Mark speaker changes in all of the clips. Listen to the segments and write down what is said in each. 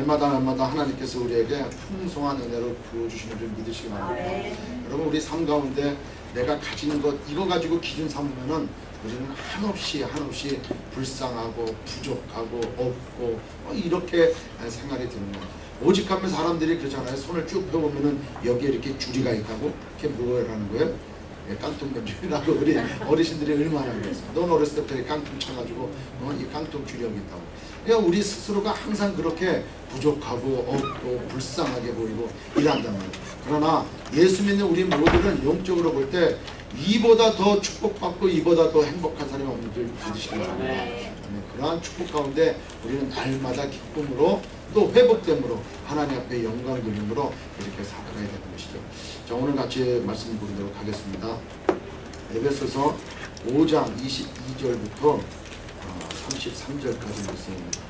Speaker 1: 날마다 하나님께서 우리에게 풍성한 은혜를 부어주시는 줄 믿으시기 바랍니다. 여러분, 우리 삶 가운데 내가 가진 것 이거 가지고 기준 삼으면은 우리는 한없이 불쌍하고 부족하고 없고 이렇게 생각이 드는 거예요. 오직 하면 사람들이 그러잖아요. 손을 쭉 펴보면은 여기에 이렇게 줄이가 있다고. 그게 뭐라는 거예요? 깡통면줄이라고 우리 어르신들이 얼마나 그랬어. 넌 어렸을 때부터 깡통 차가지고 이 깡통 줄이 여기 있다고. 그러니까 우리 스스로가 항상 그렇게 부족하고 없고 불쌍하게 보이고 이란단 말이에요. 그러나 예수 믿는 우리 모두는 영적으로 볼 때 이보다 더 축복받고 이보다 더 행복한 사람이 없는 줄 믿으시기 바랍니다. 그러한 축복 가운데 우리는 날마다 기쁨으로 또 회복됨으로 하나님 앞에 영광 돌림으로 이렇게 살아가야 되는 것이죠. 자, 오늘 같이 말씀 보도록 하겠습니다. 에베소서 5장 22절부터 33절까지 말씀입니다.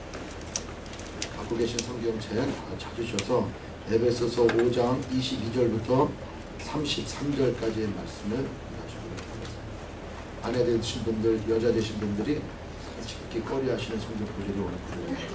Speaker 1: 갖고 계신 성경책 찾으셔서 에베소서 5장 22절부터 33절까지의 말씀을 아내 되신 분들, 여자 되신 분들이 깊이 꺼리하시는 성경 구절이 오늘 부릅니다.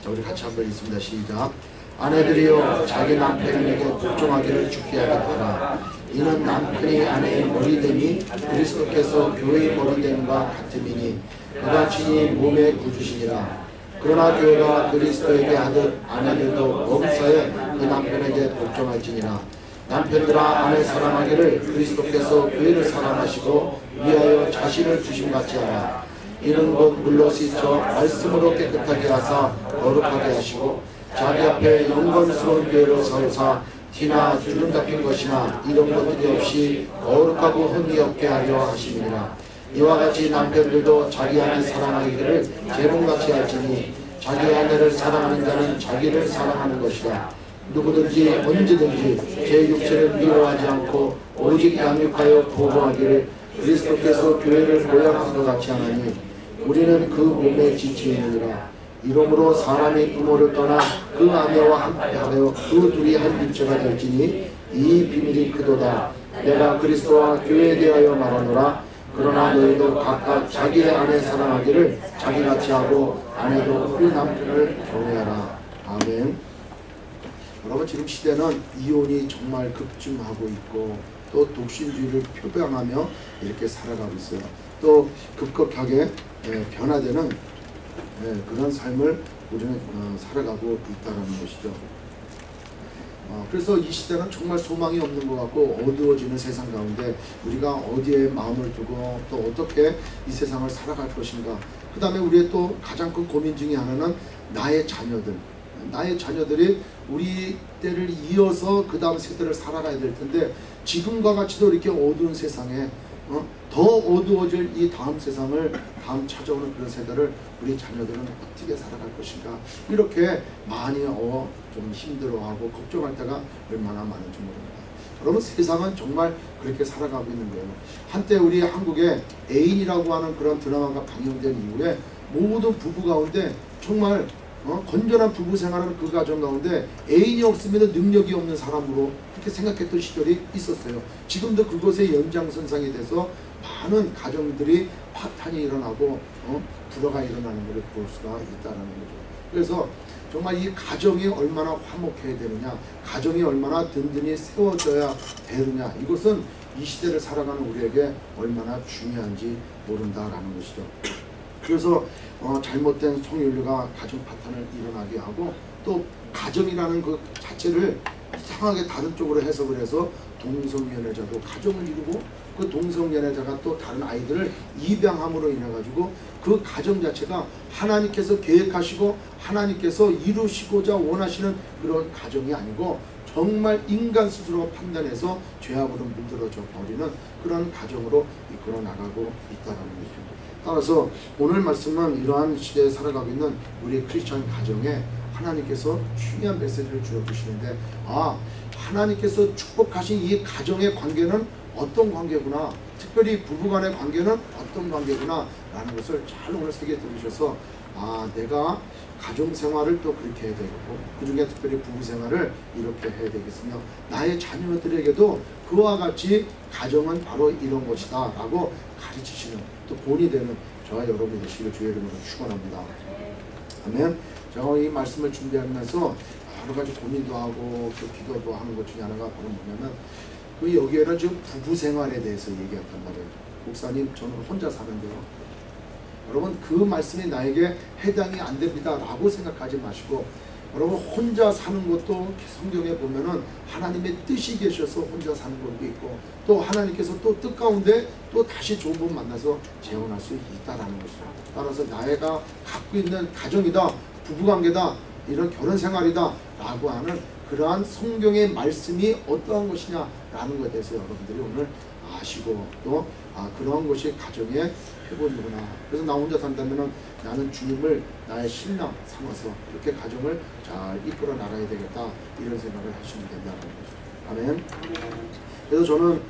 Speaker 1: 자, 우리 같이 한번 읽습니다. 시작. 아내들이여 자기 남편에게 복종하기를 주께 하겠노라. 이는 남편이 아내의 머리됨이 그리스도께서 교회의 머리됨과 같음이니 그가 친히 몸의 구주시니라. 그러나 교회가 그리스도에게 하듯 아내들도 범사에 그 남편에게 복종할지니라. 남편들아 아내 사랑하기를 그리스도께서 교회를 사랑하시고 위하여 자신을 주심같이 하라. 이는 곧 물로 씻어 말씀으로 깨끗하게 하사 거룩하게 하시고 자기 앞에 영광스러운 교회로 서사 티나 주름 잡힌 것이나 이런 것들이 없이 거룩하고 흠이 없게 하려 하심이니라. 이와 같이 남편들도 자기 아내 사랑하기를 제물같이 할지니 자기 아내를 사랑하는 자는 자기를 사랑하는 것이다. 누구든지 언제든지 제 육체를 미워하지 않고 오직 양육하여 보호하기를 그리스도께서 교회를 보양하신 것 같이 하나니 우리는 그 몸의 지체이니라. 이러므로 사람이 부모를 떠나 그 아내와 함께하여 그 둘이 한 육체가 될지니 이 비밀이 크도다. 내가 그리스도와 교회에 대하여 말하노라. 그러나 너희도 각각 자기의 아내 사랑하기를 자기같이 하고 아내도 그 남편을 경외하라. 아멘. 여러분, 지금 시대는 이혼이 정말 급증하고 있고 또 독신주의를 표방하며 이렇게 살아가고 있어요. 또 급격하게 변화되는 그런 삶을 우리는 살아가고 있다는 것이죠. 그래서 이 시대는 정말 소망이 없는 것 같고 어두워지는 세상 가운데 우리가 어디에 마음을 두고 또 어떻게 이 세상을 살아갈 것인가. 그 다음에 우리의 또 가장 큰 고민 중에 하나는 나의 자녀들. 나의 자녀들이 우리 때를 이어서 그 다음 세대를 살아가야 될 텐데 지금과 같이도 이렇게 어두운 세상에 더 어두워질 이 다음 세상을 다음 찾아오는 그런 세대를 우리 자녀들은 어떻게 살아갈 것인가 이렇게 많이 좀 힘들어하고 걱정할 때가 얼마나 많은지 모릅니다. 여러분, 세상은 정말 그렇게 살아가고 있는 거예요. 한때 우리 한국에 애인이라고 하는 그런 드라마가 방영된 이후에 모든 부부 가운데 정말 건전한 부부 생활하는 그 가정 가운데 애인이 없으면 능력이 없는 사람으로 그렇게 생각했던 시절이 있었어요. 지금도 그것의 연장선상이 돼서 많은 가정들이 파탄이 일어나고 불화가 일어나는 것을 볼 수가 있다는 거죠. 그래서 정말 이 가정이 얼마나 화목해야 되느냐, 가정이 얼마나 든든히 세워져야 되느냐, 이것은 이 시대를 살아가는 우리에게 얼마나 중요한지 모른다라는 것이죠. 그래서 잘못된 성윤리가 가정 파탄을 일어나게 하고 또 가정이라는 그 자체를 이상하게 다른 쪽으로 해석을 해서 동성연애자도 가정을 이루고 그 동성연애자가 또 다른 아이들을 입양함으로 인해 가지고 그 가정 자체가 하나님께서 계획하시고 하나님께서 이루시고자 원하시는 그런 가정이 아니고 정말 인간 스스로 판단해서 죄악으로 물들어져 버리는 그런 가정으로 이끌어 나가고 있다는 것입니다. 따라서 오늘 말씀은 이러한 시대에 살아가고 있는 우리 크리스천 가정에 하나님께서 중요한 메시지를 주어주시는데 하나님께서 축복하신 이 가정의 관계는 어떤 관계구나, 특별히 부부간의 관계는 어떤 관계구나 라는 것을 잘 오늘 새겨 들으셔서 내가 가정생활을 또 그렇게 해야 되겠고 그 중에 특별히 부부생활을 이렇게 해야 되겠으며 나의 자녀들에게도 그와 같이 가정은 바로 이런 것이다 라고 가르치시는 또 본이 되는 저와 여러분이 되시기를 주의 이름으로 축원합니다. 아멘. 제가 이 말씀을 준비하면서 여러 가지 고민도 하고 또 기도도 하는 것 중에 하나가 바로 뭐냐면 그 여기에는 지금 부부 생활에 대해서 얘기했단 말이에요. 목사님 저는 혼자 사는데요. 여러분 그 말씀이 나에게 해당이 안 됩니다 라고 생각하지 마시고, 여러분 혼자 사는 것도 성경에 보면은 하나님의 뜻이 계셔서 혼자 사는 것도 있고, 또 하나님께서 또 뜻 가운데 또 다시 좋은 분 만나서 재혼할 수 있다라는 것이죠. 따라서 나가 갖고 있는 가정이다, 부부관계다, 이런 결혼생활이다 라고 하는 그러한 성경의 말씀이 어떠한 것이냐라는 것에 대해서 여러분들이 오늘 아시고 또 그러한 것이 가정의 표본이구나. 그래서 나 혼자 산다면 나는 주님을 나의 신랑 삼아서 이렇게 가정을 잘 이끌어 나가야 되겠다, 이런 생각을 하시면 된다는 거죠. 아멘. 그래서 저는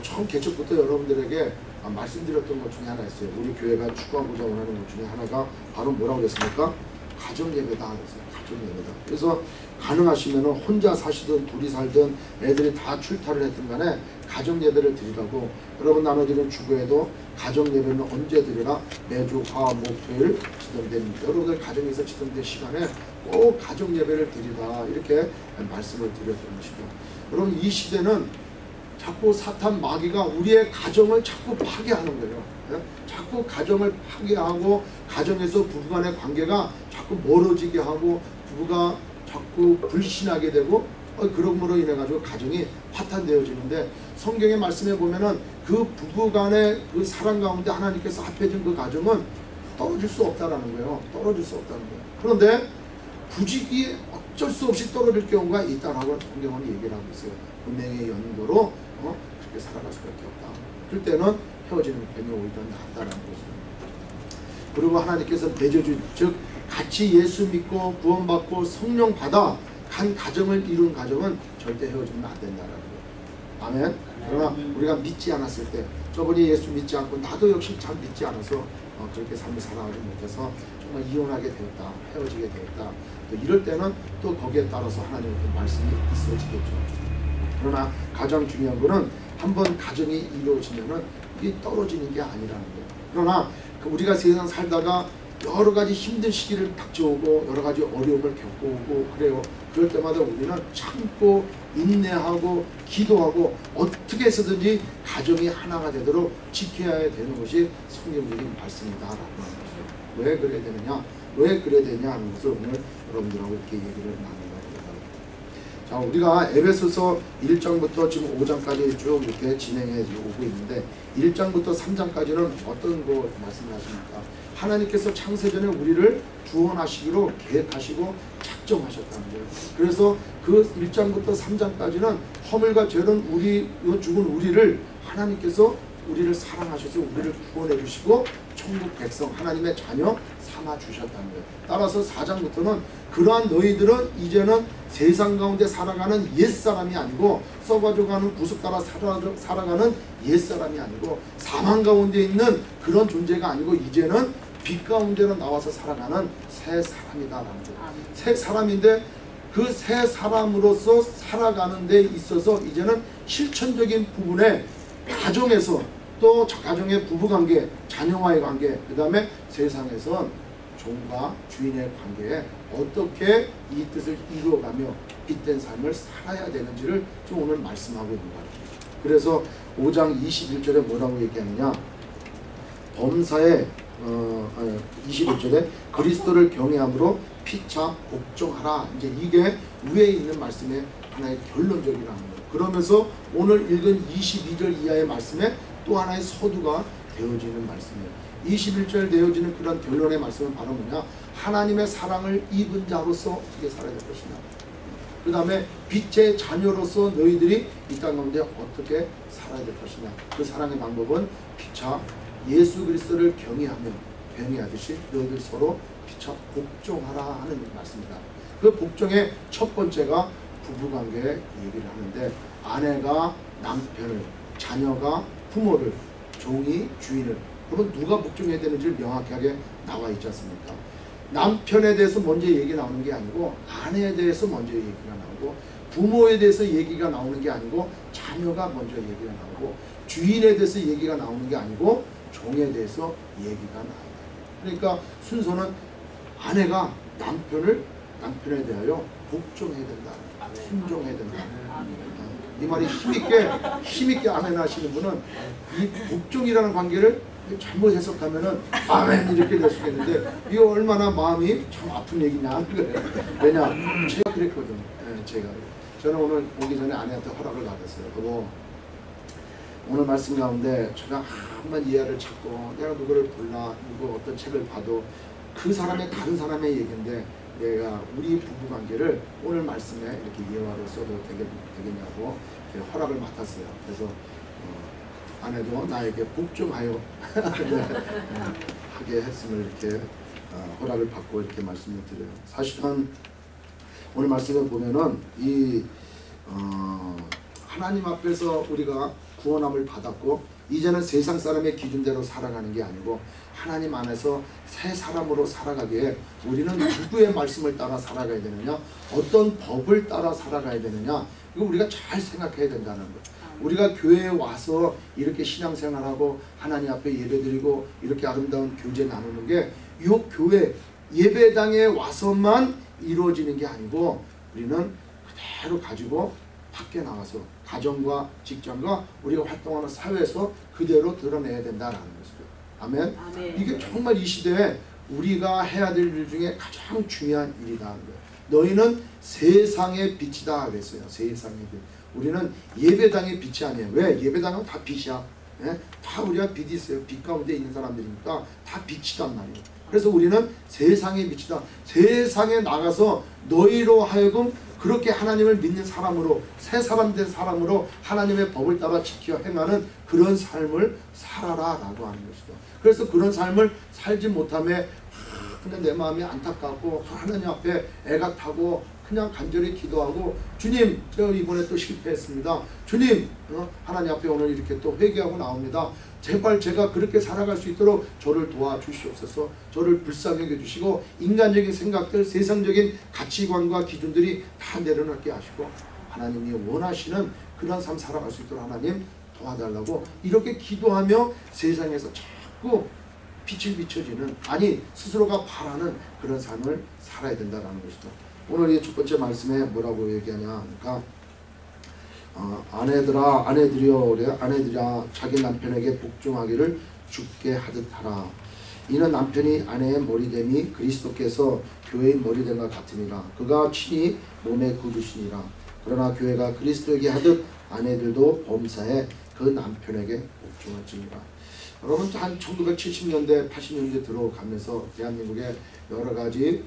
Speaker 1: 처음 개척부터 여러분들에게 말씀드렸던 것 중에 하나 있어요. 우리 교회가 추구하고자 원하는 것 중에 하나가 바로 뭐라고 그랬습니까? 가정 예배다 그랬어요. 가정 예배다. 그래서 가능하시면 혼자 사시든 둘이 살든 애들이 다 출타를 했든 간에 가정 예배를 드리라고. 여러분 나눠드리는 주교에도 가정 예배는 언제 드리나? 매주 화, 목, 토일 지정됩니다. 여러분들 가정에서 지정된 시간에 꼭 가정 예배를 드리라, 이렇게 말씀을 드렸던 것이죠. 여러분 이 시대는 자꾸 사탄 마귀가 우리의 가정을 자꾸 파괴하는 거예요. 자꾸 가정을 파괴하고 가정에서 부부간의 관계가 자꾸 멀어지게 하고 부부가 자꾸 불신하게 되고 그럼으로 인해 가지고 가정이 파탄되어지는데, 성경의 말씀에 보면은 그 부부간의 그 사랑 가운데 하나님께서 합해진 그 가정은 떨어질 수 없다라는 거예요. 떨어질 수 없다는 거예요. 그런데 부직이 어쩔 수 없이 떨어질 경우가 있다라고 성경은 얘기를 하고 있어요. 운명의 연고로 그렇게 살아갈 수밖에 없다. 그럴 때는 헤어지는 편이 오히려 낫다라는 거죠. 그리고 하나님께서 맺어준, 즉 같이 예수 믿고 구원받고 성령 받아 간 가정을 이룬 가정은 절대 헤어지면 안 된다라는 거예요. 아멘. 그러나 우리가 믿지 않았을 때, 저번에 예수 믿지 않고 나도 역시 잘 믿지 않아서 그렇게 삶을 살아가지 못해서 정말 이혼하게 되었다, 헤어지게 되었다, 또 이럴 때는 또 거기에 따라서 하나님의 말씀이 있어지겠죠. 그러나 가장 중요한 거는 한번 가정이 이루어지면은 이게 떨어지는 게 아니라는 거예요. 그러나 우리가 세상 살다가 여러 가지 힘든 시기를 닥쳐오고 여러 가지 어려움을 겪어오고 그래요. 그럴 때마다 우리는 참고 인내하고 기도하고 어떻게 해서든지 가정이 하나가 되도록 지켜야 되는 것이 성경적인 말씀이다라는 거죠. 왜 그래야 되느냐, 왜 그래야 되냐 하는 것을 오늘 여러분들하고 이렇게 얘기를 나누려고 합니다. 자, 우리가 에베소서 1장부터 지금 5장까지 쭉 이렇게 진행해 오고 있는데 1장부터 3장까지는 어떤 거 말씀하십니까? 하나님께서 창세전에 우리를 구원하시기로 계획하시고 작정하셨다는 거예요. 그래서 그 1장부터 3장까지는 허물과 죄는 죽은 우리를 하나님께서 우리를 사랑하셔서 우리를 구원해 주시고 천국 백성 하나님의 자녀 삼아 주셨다는 거예요. 따라서 4장부터는 그러한 너희들은 이제는 세상 가운데 살아가는 옛사람이 아니고 썩어져가는 구습 따라 살아가는 옛사람이 아니고 사망 가운데 있는 그런 존재가 아니고 이제는 빛 가운데로 나와서 살아가는 새 사람이다라는 거예요. 새 사람인데 그 새 사람으로서 살아가는 데 있어서 이제는 실천적인 부분에 가정에서 또 가정의 부부관계, 자녀와의 관계, 그 다음에 세상에선 종과 주인의 관계에 어떻게 이 뜻을 이루어가며 빛된 삶을 살아야 되는지를 좀 오늘 말씀하고 있는 거예요. 그래서 5장 21절에 뭐라고 얘기하느냐, 범사에 21절에 그리스도를 경외함으로 피차 복종하라. 이제 이게 위에 있는 말씀의 하나의 결론적이라는 거예요. 그러면서 오늘 읽은 22절 이하의 말씀에 또 하나의 서두가 되어지는 말씀이에요. 21절 되어지는 그런 결론의 말씀은 바로 뭐냐, 하나님의 사랑을 입은 자로서 어떻게 살아야 될 것이냐, 그 다음에 빛의 자녀로서 너희들이 이 땅 가운데 어떻게 살아야 될 것이냐, 그 사랑의 방법은 피차 예수 그리스도를 경외하듯이 너희들 서로 피차 복종하라 하는 말씀입니다. 그 복종의 첫 번째가 부부관계 얘기를 하는데, 아내가 남편을, 자녀가 부모를, 종이 주인을, 그러면 누가 복종해야 되는지를 명확하게 나와 있지 않습니까? 남편에 대해서 먼저 얘기 나오는 게 아니고 아내에 대해서 먼저 얘기가 나오고, 부모에 대해서 얘기가 나오는 게 아니고 자녀가 먼저 얘기가 나오고, 주인에 대해서 얘기가 나오는 게 아니고 종에 대해서 얘기가 나옵니다. 그러니까 순서는 아내가 남편에 대하여 복종해야 된다. 순종해야 된다. 이 말이 힘있게 아멘 하시는 분은 이 복종이라는 관계를 잘못 해석하면은 아멘 이렇게 될 수가 있는데, 이거 얼마나 마음이 참 아픈 얘기냐 하는 거예요. 왜냐, 제가 그랬거든. 저는 오늘 오기 전에 아내한테 허락을 받았어요. 여보, 오늘 말씀 가운데 제가 한번 이해를 찾고 내가 누구를 불러 누구 어떤 책을 봐도 그 사람의 다른 사람의 얘기인데 내가 우리 부부관계를 오늘 말씀에 이렇게 예화로 써도 되겠냐고 이렇게 허락을 맡았어요. 그래서 아내도 나에게 복종하여 하게 했음을 이렇게 허락을 받고 이렇게 말씀을 드려요. 사실은 오늘 말씀을 보면은 이 하나님 앞에서 우리가 구원함을 받았고 이제는 세상 사람의 기준대로 살아가는 게 아니고 하나님 안에서 새 사람으로 살아가기에 우리는 누구의 말씀을 따라 살아가야 되느냐, 어떤 법을 따라 살아가야 되느냐, 이거 우리가 잘 생각해야 된다는 거예요. 우리가 교회에 와서 이렇게 신앙생활하고 하나님 앞에 예배드리고 이렇게 아름다운 교제 나누는 게 이 교회 예배당에 와서만 이루어지는 게 아니고 우리는 그대로 가지고 밖에 나가서 가정과 직장과 우리가 활동하는 사회에서 그대로 드러내야 된다라는 것이죠. 아멘? 아멘. 이게 정말 이 시대에 우리가 해야 될 일 중에 가장 중요한 일이라는 거예요. 너희는 세상의 빛이다 그랬어요. 세상의 빛. 우리는 예배당의 빛이 아니에요. 왜? 예배당은 다 빛이야. 예? 다 우리가 빛이 있어요. 빛 가운데 있는 사람들이니까 다 빛이단 말이에요. 그래서 우리는 세상의 빛이다. 세상에 나가서 너희로 하여금 그렇게 하나님을 믿는 사람으로, 새 사람 된 사람으로 하나님의 법을 따라 지켜 행하는 그런 삶을 살아라 라고 하는 것이다. 그래서 그런 삶을 살지 못함에 그냥 내 마음이 안타깝고 하나님 앞에 애가 타고 그냥 간절히 기도하고, 주님 저 이번에 또 실패했습니다. 주님 하나님 앞에 오늘 이렇게 또 회개하고 나옵니다. 제발 제가 그렇게 살아갈 수 있도록 저를 도와주시옵소서. 저를 불쌍하게 해주시고 인간적인 생각들, 세상적인 가치관과 기준들이 다 내려놓게 하시고 하나님이 원하시는 그런 삶 살아갈 수 있도록 하나님 도와달라고 이렇게 기도하며 세상에서 자꾸 빛을 비춰지는, 아니 스스로가 바라는 그런 삶을 살아야 된다는 것이다. 오늘 이 첫 번째 말씀에 뭐라고 얘기하냐 그러니까 아내들아 자기 남편에게 복종하기를 주께 하듯 하라. 이는 남편이 아내의 머리됨이 그리스도께서 교회의 머리됨과 같으니라. 그가 친히 몸의 구주시니라. 그러나 교회가 그리스도에게 하듯 아내들도 범사에 그 남편에게 복종할지니라. 여러분, 한 1970년대 80년대 들어가면서 대한민국에 여러 가지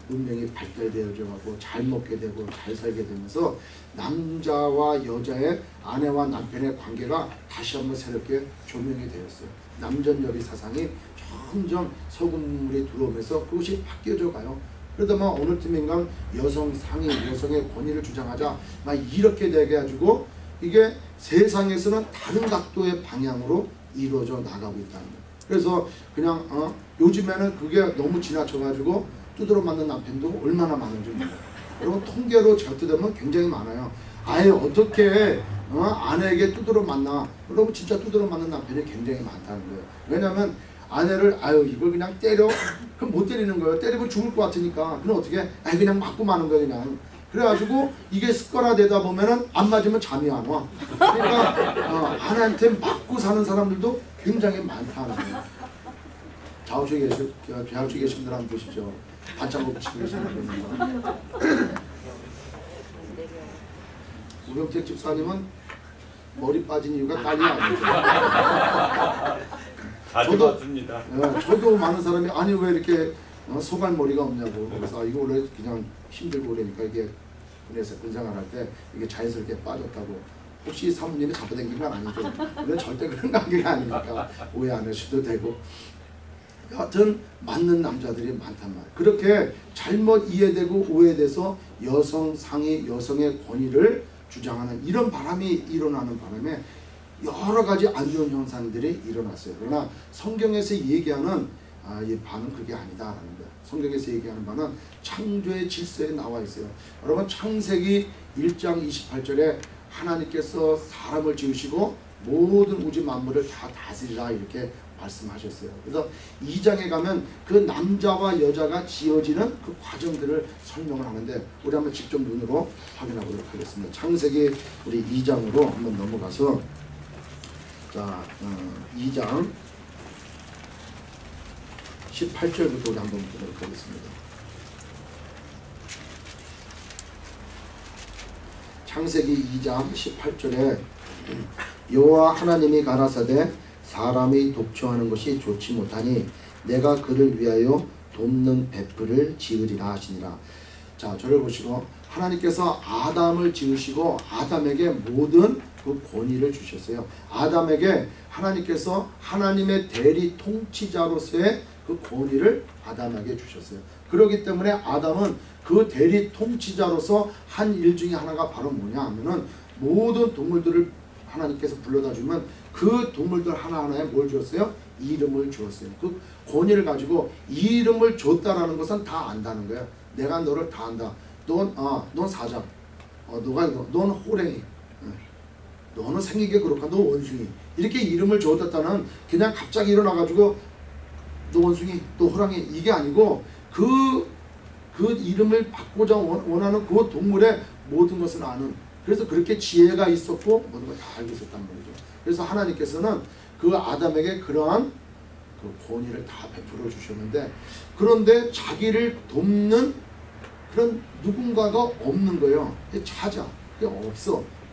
Speaker 1: 문명이 발달되어져 가고 잘 먹게 되고 잘 살게 되면서 남자와 여자의, 아내와 남편의 관계가 다시 한번 새롭게 조명이 되었어요. 남전여비 사상이 점점 소금물이 들어오면서 그것이 바뀌어져 가요. 그러다만 어느 틈인가 여성 상위, 여성의 권위를 주장하자 막 이렇게 되게 해가지고 이게 세상에서는 다른 각도의 방향으로 이루어져 나가고 있다는 거예요. 그래서 그냥 요즘에는 그게 너무 지나쳐가지고 두드러 맞는 남편도 얼마나 많은지 몰라요. 여러분, 통계로 잡되면 굉장히 많아요. 아예 어떻게 아내에게 두드러 맞나? 여러분, 진짜 두드러 맞는 남편이 굉장히 많다는 거예요. 왜냐하면 아내를 이걸 그냥 때려? 그럼 못 때리는 거예요. 때리면 죽을 것 같으니까. 그럼 어떻게? 그냥 맞고 마는 거예요, 그냥. 그래가지고 이게 습관화되다 보면은 안 맞으면 잠이 안 와. 그러니까 아내한테 맞고 사는 사람들도 굉장히 많다는 거예요. 좌우측에 계신 분들 한번 보시죠. 반창고 치고 계시는 분입니다. 우병택 집사님은 머리 빠진 이유가 딸이 아니죠.
Speaker 2: 아주 맞습니다.
Speaker 1: 저도 많은 사람이 아니 왜 이렇게 소갈머리가 없냐고. 그래서 이거 원래 그냥 힘들고 그러니까 이게 군에서 군생활할 때 이게 자연스럽게 빠졌다고. 혹시 사모님이 잡아당긴 건 아니죠? 이건 절대 그런 관계가 아니니까 오해 안 하셔도 되고. 여하튼 맞는 남자들이 많단 말이에요. 그렇게 잘못 이해되고 오해돼서 여성 상위, 여성의 권위를 주장하는 이런 바람이 일어나는 바람에 여러 가지 안 좋은 현상들이 일어났어요. 그러나 성경에서 얘기하는 이 바는 그게 아니다라는 거예요. 성경에서 얘기하는 바는 창조의 질서에 나와 있어요. 여러분, 창세기 1장 28절에 하나님께서 사람을 지으시고 모든 우주 만물을 다 다스리라 이렇게 말씀하셨어요. 그래서 2장에 가면 그 남자와 여자가 지어지는 그 과정들을 설명을 하는데 우리 한번 직접 눈으로 확인하도록 하겠습니다. 창세기 우리 2장으로 한번 넘어가서 자 2장 18절부터 우리 한번 보도록 하겠습니다. 창세기 2장 18절에 여호와 하나님이 가라사대 사람이 독초하는 것이 좋지 못하니 내가 그를 위하여 돕는 벳풀을 지으리라 하시니라. 자, 저를 보시고 하나님께서 아담을 지으시고 아담에게 모든 그 권위를 주셨어요. 아담에게 하나님께서 하나님의 대리 통치자로서의 그 권위를 아담에게 주셨어요. 그렇기 때문에 아담은 그 대리 통치자로서 한 일 중에 하나가 바로 뭐냐 하면은 모든 동물들을 하나님께서 불러다 주면 그 동물들 하나하나에 뭘 주었어요? 이름을 주었어요. 그 권위를 가지고 이름을 줬다라는 것은 다 안다는 거예요. 내가 너를 다 안다. 넌 사자. 넌 호랭이. 너는 생긴 게 그렇다. 너 원숭이. 이렇게 이름을 줬다는 그냥 갑자기 일어나가지고 너 원숭이, 너 호랑이 이게 아니고 그 이름을 받고자 원하는 그 동물의 모든 것을 아는, 그래서 그렇게 지혜가 있었고 모든 걸 다 알고 있었단 말이죠. 그래서 하나님께서는 그 아담에게 그러한 그 권위를 다 베풀어 주셨는데, 그런데 자기를 돕는 그런 누군가가 없는 거예요. 찾아. 그게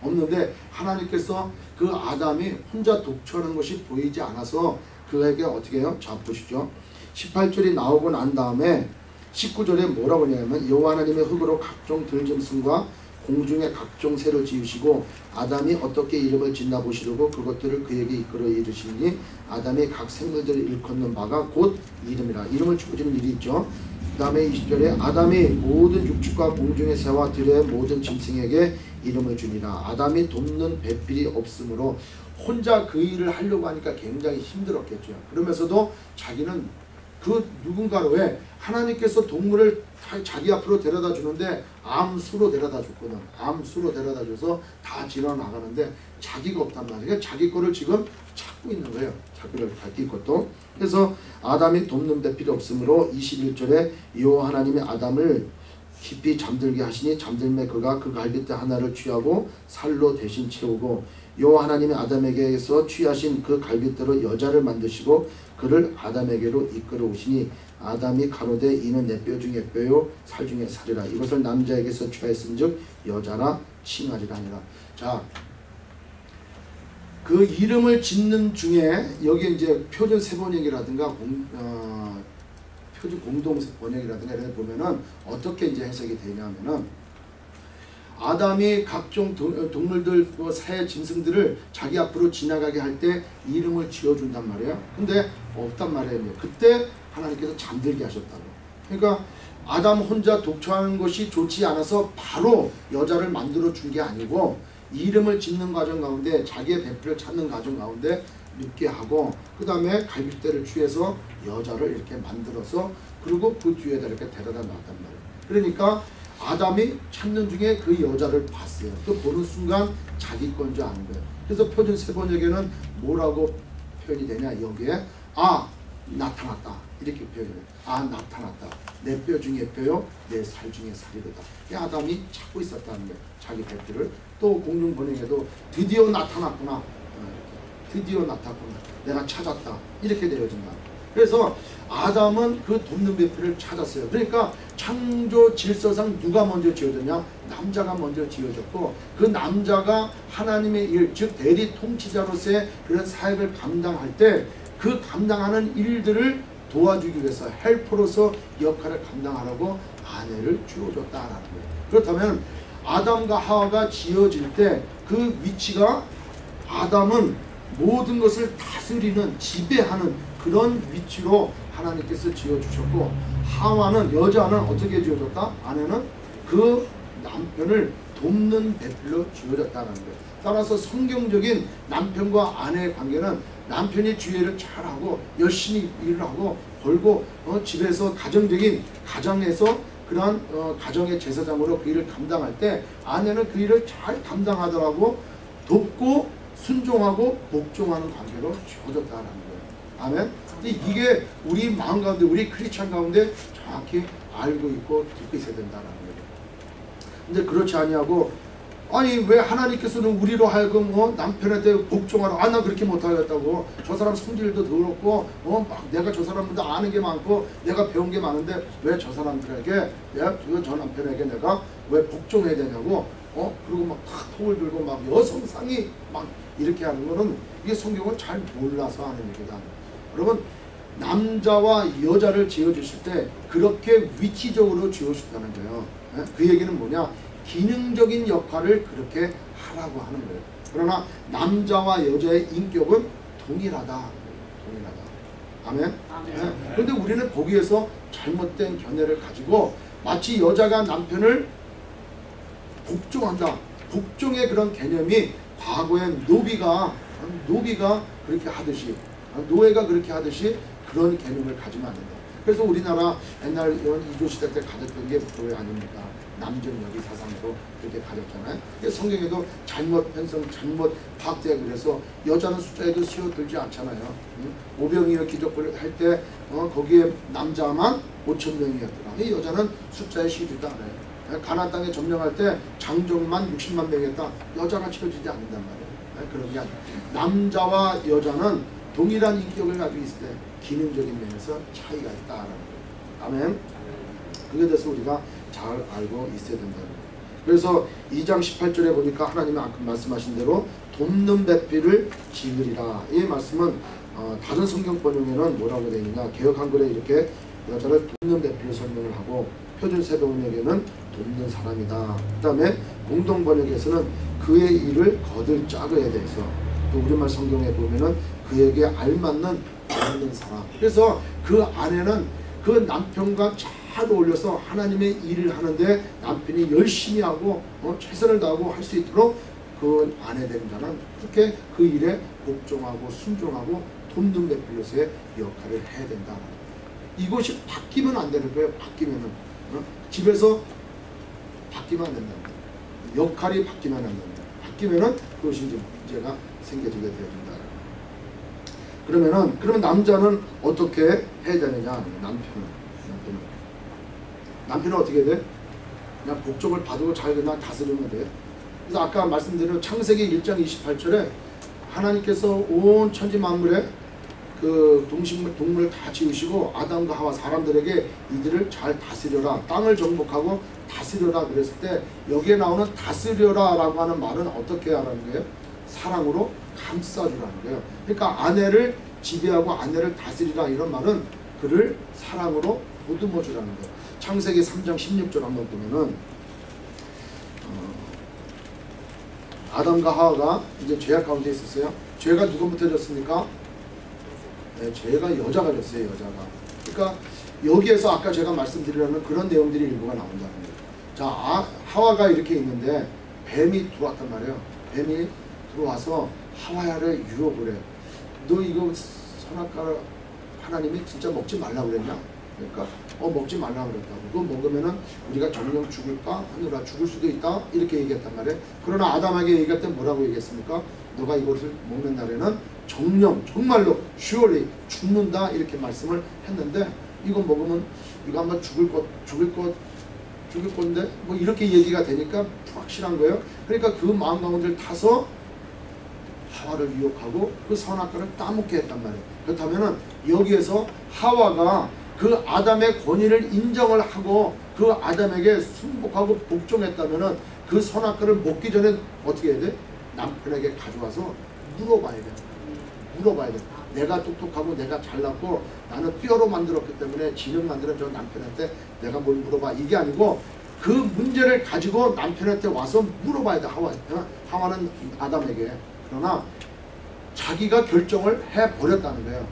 Speaker 1: 없는데 하나님께서 그 아담이 혼자 독초하는 것이 보이지 않아서 그에게 어떻게 해요? 자, 보시죠. 18절이 나오고 난 다음에 19절에 뭐라고 하냐면 여호와 하나님의 흙으로 각종 들짐승과 공중의 각종 새를 지으시고 아담이 어떻게 이름을 짓나 보시려고 그것들을 그에게 이끌어 이르시니 아담이 각 생물들을 일컫는 바가 곧 이름이라. 이름을 주어지는 일이 있죠. 그 다음에 20절에 아담이 모든 육축과 공중의 새와 들의 모든 짐승에게 이름을 주니라. 아담이 돕는 배필이 없으므로 혼자 그 일을 하려고 하니까 굉장히 힘들었겠죠. 그러면서도 자기는 그 누군가로 왜 하나님께서 동물을 자기 앞으로 데려다 주는데 암수로 데려다 줬거든. 암수로 데려다 줘서 다 지나 나가는데 자기가 없단 말이에요. 자기 거를 지금 찾고 있는 거예요. 자기를 자기 것도. 그래서 아담이 돕는 데 필요 없으므로 21절에 여호와 하나님이 아담을 깊이 잠들게 하시니 잠들매 그가 그 갈빗대 하나를 취하고 살로 대신 채우고 여호와 하나님이 아담에게서 취하신 그 갈빗대로 여자를 만드시고 그를 아담에게로 이끌어 오시니 아담이 가로되 이는 내 뼈 중에 뼈요 살 중에 살이라. 이것을 남자에게서 취하였은즉 여자라 칭하리라 하니라. 자, 그 이름을 짓는 중에 여기 이제 표준 세번역이라든가 표준 공동 번역이라든가 이런 데 보면은 어떻게 이제 해석이 되냐면은 아담이 각종 동물들, 새, 짐승들을 자기 앞으로 지나가게 할 때 이름을 지어준단 말이에요. 근데 없단 말이에요. 그때 하나님께서 잠들게 하셨다고. 그러니까 아담 혼자 독초하는 것이 좋지 않아서 바로 여자를 만들어 준 게 아니고 이름을 짓는 과정 가운데 자기의 배필을 찾는 과정 가운데 눕게 하고 그 다음에 갈빗대를 취해서 여자를 이렇게 만들어서 그리고 그 뒤에다 이렇게 데려다 놨단 말이에요. 그러니까 아담이 찾는 중에 그 여자를 봤어요. 그 보는 순간 자기 건 줄 아는 거예요. 그래서 표준 세번역에는 뭐라고 표현이 되냐, 여기에 나타났다 이렇게 표현해요. 나타났다. 내 뼈 중에 뼈요 내 살 중에 살이로다. 아담이 찾고 있었다는 거예요. 자기 배필을. 또 공중 번역에도 드디어 나타났구나. 드디어 나타났구나. 내가 찾았다. 이렇게 되어진다. 그래서 아담은 그 돕는 배필을 찾았어요. 그러니까 창조 질서상 누가 먼저 지어졌냐? 남자가 먼저 지어졌고 그 남자가 하나님의 일, 즉 대리 통치자로서의 그런 사역을 감당할 때 그 감당하는 일들을 도와주기 위해서 헬퍼로서 역할을 감당하라고 아내를 주어줬다라는 거예요. 그렇다면 아담과 하와가 지어질 때 그 위치가 아담은 모든 것을 다스리는, 지배하는 그런 위치로 하나님께서 지어주셨고 하와는, 여자는 어떻게 지어졌다? 아내는 그 남편을 돕는 배필로 지어졌다는 거예요. 따라서 성경적인 남편과 아내의 관계는 남편이 주의를 잘하고 열심히 일을 하고 벌고 집에서 가정에서 그러한 가정의 제사장으로 그 일을 감당할 때 아내는 그 일을 잘 감당하더라고 돕고 순종하고 복종하는 관계로 주어졌다는 거예요. 아멘. 근데 이게 우리 마음 가운데, 우리 크리스찬 가운데 정확히 알고 있고 듣고 있어야 된다는 거예요. 근데 그렇지 아니하고, 아니 왜 하나님께서는 우리로 하여금 남편한테 복종하라. 아, 나 그렇게 못하겠다고. 저 사람 성질도 더럽고 막 내가 저 사람보다 아는 게 많고 내가 배운 게 많은데 왜 저 사람들에게 저 남편에게 내가 왜 복종해야 되냐고. 그리고 막 톡을 들고 막 여성상이 막 이렇게 하는 거는 이게 성경을 잘 몰라서 하는 얘기다. 여러분, 남자와 여자를 지어주실 때 그렇게 위치적으로 지어주셨다는 거예요. 그 얘기는 뭐냐? 기능적인 역할을 그렇게 하라고 하는 거예요. 그러나 남자와 여자의 인격은 동일하다. 아멘. 그런데 우리는 거기에서 잘못된 견해를 가지고 마치 여자가 남편을 복종한다. 복종의 그런 개념이 과거엔 노비가 그렇게 하듯이, 노예가 그렇게 하듯이 그런 개념을 가지면 안 된다. 그래서 우리나라 옛날 이조시대 때 가졌던 게 그거 아닙니까? 남전여기 사상으로 그렇게 가졌잖아요. 성경에도 잘못 편성, 잘못 파악되어 그래서 여자는 숫자에도 씌어들지 않잖아요. 오병이어 기적을 할 때 거기에 남자만 5,000명이었더라. 여자는 숫자에 씌어지지 않아요. 가나안 땅에 점령할 때 장정만 60만 명이었다. 여자가 치러지지 않는단 말이에요. 그런 게 아니에요. 남자와 여자는 동일한 인격을 가지고 있을 때 기능적인 면에서 차이가 있다라는 거예요. 아멘. 그에 대해서 우리가 잘 알고 있어야 된다는 거예요. 그래서 2장 18절에 보니까 하나님이 아까 말씀하신 대로 돕는 배필을 지으리라. 이 말씀은 다른 성경 번역에는 뭐라고 되어 있느냐? 개역 한글에 이렇게 여자를 돕는 배필을 설명을 하고, 표준 세번역에는 돕는 사람이다. 그 다음에 공동 번역에서는 그의 일을 거들 짝에 대해서, 또 우리말 성경에 보면은 그에게 알맞는 돕는 사람. 그래서 그 아내는 그 남편과 잘 어울려서 하나님의 일을 하는데 남편이 열심히 하고 최선을 다하고 할 수 있도록 그 아내 된 자는 그렇게 그 일에 복종하고 순종하고 돕는 배필로서의 역할을 해야 된다. 이것이 바뀌면 안 되는 거예요. 바뀌면은 집에서 바뀌면 안 된다. 역할이 바뀌면 안 된다. 바뀌면은 그것이 이제 문제가 생겨지게 되어진다. 그러면 남자는 어떻게 해야 되느냐? 남편은 어떻게 돼? 그냥 복종을 받고 잘 그냥 다스리면 돼. 그래서 아까 말씀드린 창세기 1장 28절에 하나님께서 온 천지 만물에 그 동물을 다 지으시고 아담과 하와 사람들에게 이들을 잘 다스려라, 땅을 정복하고 다스려라 그랬을 때 여기에 나오는 다스려라 라고 하는 말은 어떻게 하라는 거예요? 사랑으로 감싸주라는 거예요. 그러니까 아내를 지배하고 아내를 다스리라 이런 말은 그를 사랑으로 보듬어 주라는 거예요. 창세기 3장 16절 한번 보면은 아담과 하와가 이제 죄악 가운데 있었어요. 죄가 누구부터 졌습니까? 네, 죄가 여자가 졌어요. 여자가. 그러니까 여기에서 아까 제가 말씀드리려는 그런 내용들이 일부가 나온다는 거예요. 자, 하와가 이렇게 있는데 뱀이 들어왔단 말이에요. 뱀이 들어와서 하와야를 유혹을 해. 너 이거 선악과 하나님이 진짜 먹지 말라고 그랬냐? 그러니까 먹지 말라고 그랬다고. 그거 먹으면은 우리가 정령 죽을까? 하느라 죽을 수도 있다. 이렇게 얘기했단 말이에요. 그러나 아담에게 얘기할 때 뭐라고 얘기했습니까? 너가 이것을 먹는 날에는 정령 정말로 surely 죽는다 이렇게 말씀을 했는데, 이거 먹으면 이거 아마 죽을 건데 뭐 이렇게 얘기가 되니까 확실한 거예요. 그러니까 그 마음 가운데를 타서 하와를 유혹하고 그 선악과를 따먹게 했단 말이에요. 그렇다면은 여기에서 하와가 그 아담의 권위를 인정을 하고 그 아담에게 순복하고 복종했다면은 그 선악과를 먹기 전에 어떻게 해야 돼? 남편에게 가져와서 물어봐야 돼. 내가 똑똑하고 내가 잘났고 나는 뼈로 만들었기 때문에 지능 만드는 저 남편한테 내가 뭘 물어봐. 이게 아니고 그 문제를 가지고 남편한테 와서 물어봐야 돼. 하와는 아담에게. 그러나 자기가 결정을 해버렸다는 거예요.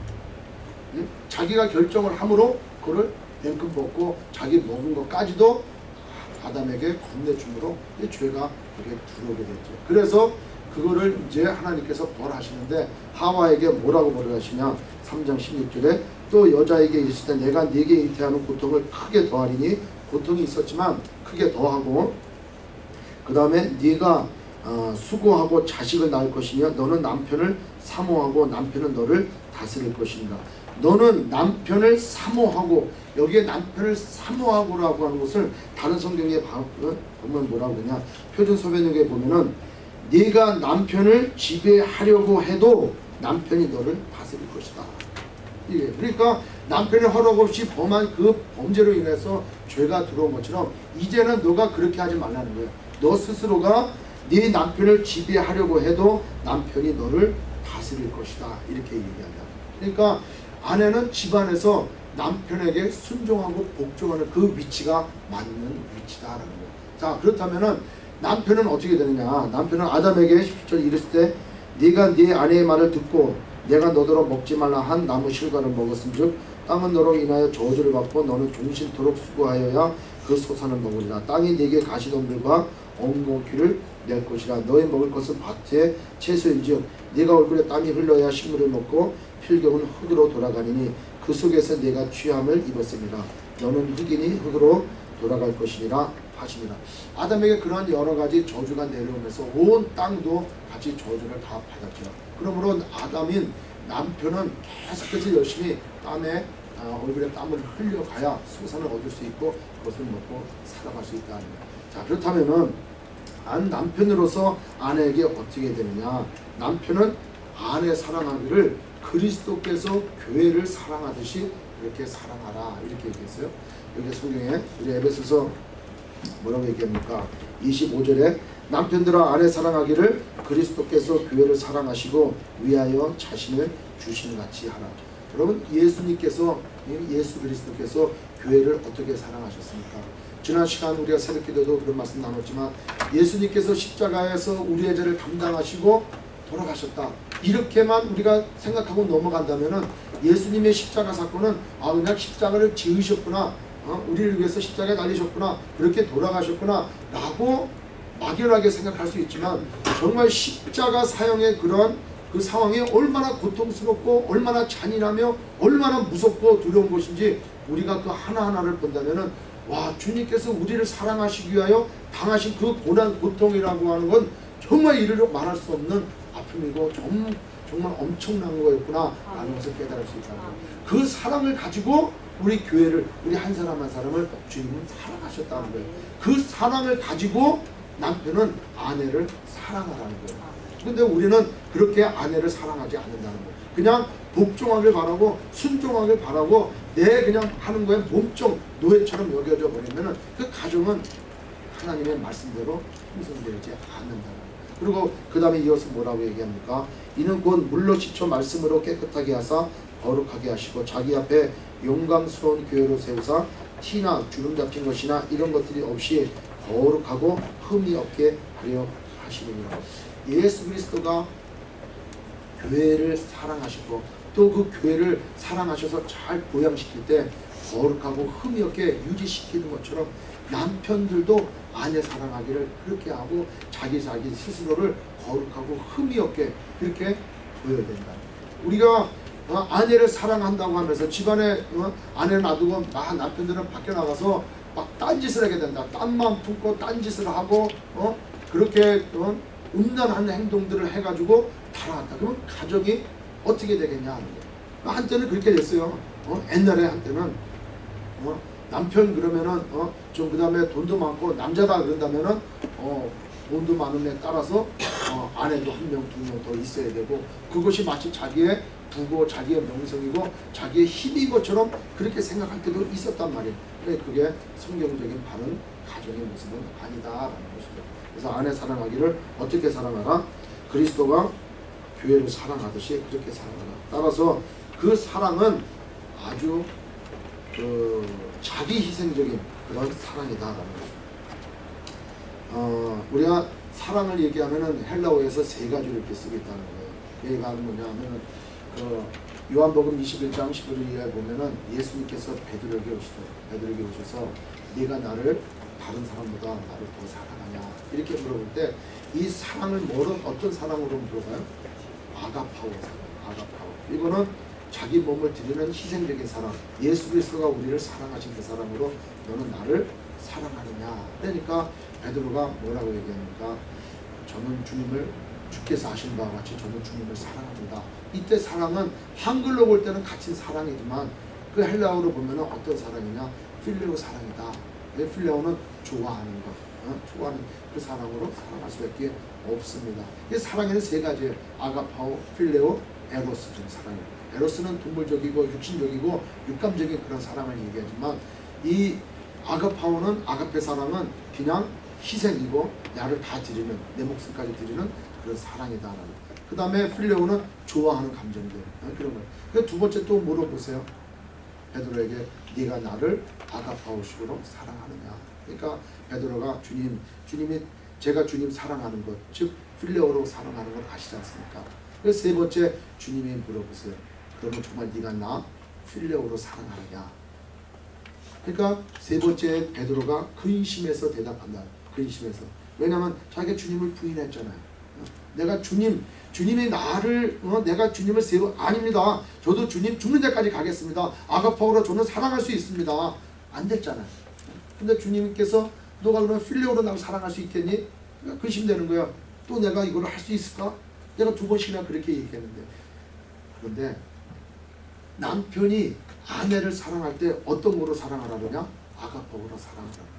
Speaker 1: 응? 자기가 결정을 함으로 그걸 앵큼 먹고 자기 먹은 것까지도 아담에게 건네줌으로 이 죄가 그게 들어오게 됐죠. 그래서 그거를 이제 하나님께서 벌하시는데 하와에게 뭐라고 벌하시냐? 3장 16절에 또 여자에게 이르시되 내가 네게 잉태하는 고통을 크게 더하리니, 고통이 있었지만 크게 더하고 그 다음에 네가 수고하고 자식을 낳을 것이며 너는 남편을 사모하고 남편은 너를 다스릴 것인가. 너는 남편을 사모하고, 여기에 남편을 사모하고라고 하는 것을 다른 성경에 보면 뭐라고 그러냐, 표준소변역에 보면은 네가 남편을 지배하려고 해도 남편이 너를 다스릴 것이다. 이게 그러니까 남편이 허락 없이 범한 그 범죄로 인해서 죄가 들어온 것처럼 이제는 너가 그렇게 하지 말라는 거예요. 너 스스로가 네 남편을 지배하려고 해도 남편이 너를 다스릴 것이다. 이렇게 얘기한다. 그러니까 아내는 집안에서 남편에게 순종하고 복종하는 그 위치가 맞는 위치다라는 거예요. 자, 그렇다면은 남편은 어떻게 되느냐. 남편은 아담에게 17절 이랬을 때 네가 네 아내의 말을 듣고 내가 너더러 먹지 말라 한 나무 실과를 먹었은즉 땅은 너로 인하여 저주를 받고 너는 종신토록 수고하여야 그 소산을 먹으리라. 땅이 네게 가시덤불과 엉겅퀴를 낼 것이라. 너희 먹을 것은 밭의 채소인즉 네가 얼굴에 땀이 흘러야 식물을 먹고 필경은 흙으로 돌아가니니 그 속에서 네가 취함을 입었습니다. 너는 흙이니 흙으로 돌아갈 것이니라 하시니라. 아담에게 그러한 여러 가지 저주가 내려오면서 온 땅도 같이 저주를 다 받았죠. 그러므로 아담인 남편은 계속해서 열심히 얼굴에 땀을 흘려가야 소산을 얻을 수 있고 그것을 먹고 살아갈 수 있다는 거예요. 자, 그렇다면은 남편으로서 아내에게 어떻게 되느냐. 남편은 아내 사랑하기를 그리스도께서 교회를 사랑하듯이 그렇게 사랑하라. 이렇게 얘기했어요. 여기 성경에 우리 에베소서 뭐라고 얘기합니까? 25절에 남편들아 아내 사랑하기를 그리스도께서 교회를 사랑하시고 위하여 자신을 주신 같이 하라. 여러분, 예수 그리스도께서 교회를 어떻게 사랑하셨습니까? 지난 시간 우리가 새벽기도도 그런 말씀 나눴지만 예수님께서 십자가에서 우리의 죄를 담당하시고 돌아가셨다. 이렇게만 우리가 생각하고 넘어간다면은 예수님의 십자가 사건은 그냥 십자가를 지으셨구나, 우리를 위해서 십자가에 달리셨구나, 그렇게 돌아가셨구나 라고 막연하게 생각할 수 있지만 정말 십자가 사형의 그런 그 상황이 얼마나 고통스럽고 얼마나 잔인하며 얼마나 무섭고 두려운 것인지 우리가 그 하나하나를 본다면은 와, 주님께서 우리를 사랑하시기 위하여 당하신 그 고난 고통이라고 하는 건 정말 이르려 말할 수 없는 아픔이고 정말 엄청난 거였구나 라는 것을 깨달을 수 있다는 거예요. 그 사랑을 가지고 우리 교회를, 우리 한 사람 한 사람을 주님은 사랑하셨다는 거예요. 그 사랑을 가지고 남편은 아내를 사랑하라는 거예요. 근데 우리는 그렇게 아내를 사랑하지 않는다는 거예요. 그냥 복종하길 바라고 순종하길 바라고 내 그냥 하는 거에 몸종 노예처럼 여겨져 버리면은 그 가정은 하나님의 말씀대로 형성되지 않는다는 거예요. 그리고 그 다음에 이어서 뭐라고 얘기합니까? 이는 곧 물로 씻어 말씀으로 깨끗하게 하사 거룩하게 하시고 자기 앞에 영광스러운 교회로 세우사 티나 주름 잡힌 것이나 이런 것들이 없이 거룩하고 흠이 없게 하려 하시느니라. 예수 그리스도가 교회를 사랑하시고 또 그 교회를 사랑하셔서 잘 보양시킬 때 거룩하고 흠이 없게 유지시키는 것처럼 남편들도 아내 사랑하기를 그렇게 하고 자기 스스로를 거룩하고 흠이 없게 그렇게 보여야 된다. 우리가 아내를 사랑한다고 하면서 집안에 아내를 놔두고 막 남편들은 밖에 나가서 막 딴짓을 하게 된다. 딴만 품고 딴짓을 하고 그렇게 음란한 행동들을 해가지고 달아났다. 그러면 가정이 어떻게 되겠냐 하는 거예요. 한때는 그렇게 됐어요. 옛날에 한때는 남편 그러면은 좀 그다음에 돈도 많고 남자다 그런다면은 돈도 많은 애 따라서 아내도 한 명, 두 명 더 있어야 되고 그것이 마치 자기의 부고 자기의 명성이고 자기의 힘인 것처럼 그렇게 생각할 때도 있었단 말이에요. 근데 그게 성경적인 바른 가정의 모습은 아니다라는 것이죠. 그래서 아내 사랑하기를 어떻게 사랑하라? 그리스도가 교회를 사랑하듯이 그렇게 사랑하라. 따라서 그 사랑은 아주 자기 희생적인 그런 사랑이다라는 거죠. 우리가 사랑을 얘기하면은 헬라어에서 세 가지로 이렇게 쓰고 있다는 거예요. 얘가 뭐냐면은 요한복음 21장 15절에 보면은 예수님께서 베드로에게 오셔서 네가 나를 다른 사람보다 나를 더 사랑하냐 이렇게 물어볼 때 이 사랑을 어떤 사랑으로 물어봐요? 아가파오 사랑, 아가파오. 이거는 자기 몸을 드리는 희생적인 사랑. 예수 그리스도가 우리를 사랑하신 그 사랑으로 너는 나를 사랑하느냐. 그러니까 베드로가 뭐라고 얘기합니까? 저 저는 주님을 주께서 하신 바와 같이 저는 주님을 사랑합니다. 이때 사랑은 한글로 볼 때는 같은 사랑이지만 그 헬라어로 보면 어떤 사랑이냐? 필레오 사랑이다. 필레오는 좋아하는 것, 좋아하는 그 사랑으로 사랑할 수밖에 없습니다. 이 사랑에는 세 가지예요. 아가파오, 필레오, 에로스적인 사랑이에요. 에로스는 동물적이고 육신적이고 육감적인 그런 사랑을 얘기하지만 이 아가파오는 아가페 사랑은 그냥 희생이고 나를 다 드리는 내 목숨까지 드리는 그런 사랑이다라는. 그 다음에 필레오는 좋아하는 감정들 그런 거예요. 두 번째 또 물어보세요. 베드로에게 네가 나를 아가파오식으로 사랑하느냐. 그러니까 베드로가 주님이 제가 주님 사랑하는 것, 즉 필레오로 사랑하는 걸 아시지 않습니까? 그래서 세 번째 주님이 물어보세요. 그러면 정말 네가 나 필레오로 사랑하느냐. 그러니까 세 번째 베드로가 근심해서 대답한다. 근심해서. 왜냐하면 자기가 주님을 부인했잖아요. 내가 주님이 나를 내가 주님을 아닙니다. 저도 주님 죽는 데까지 가겠습니다. 아가파오로 저는 사랑할 수 있습니다. 안 됐잖아요. 근데 주님께서 너가 그러면 필레오로 나를 사랑할 수 있겠니? 근심되는 거야. 또 내가 이걸 할 수 있을까? 내가 두 번씩이나 그렇게 얘기했는데. 그런데 남편이 아내를 사랑할 때 어떤 거로 사랑하라느냐? 아가파오로 사랑하라.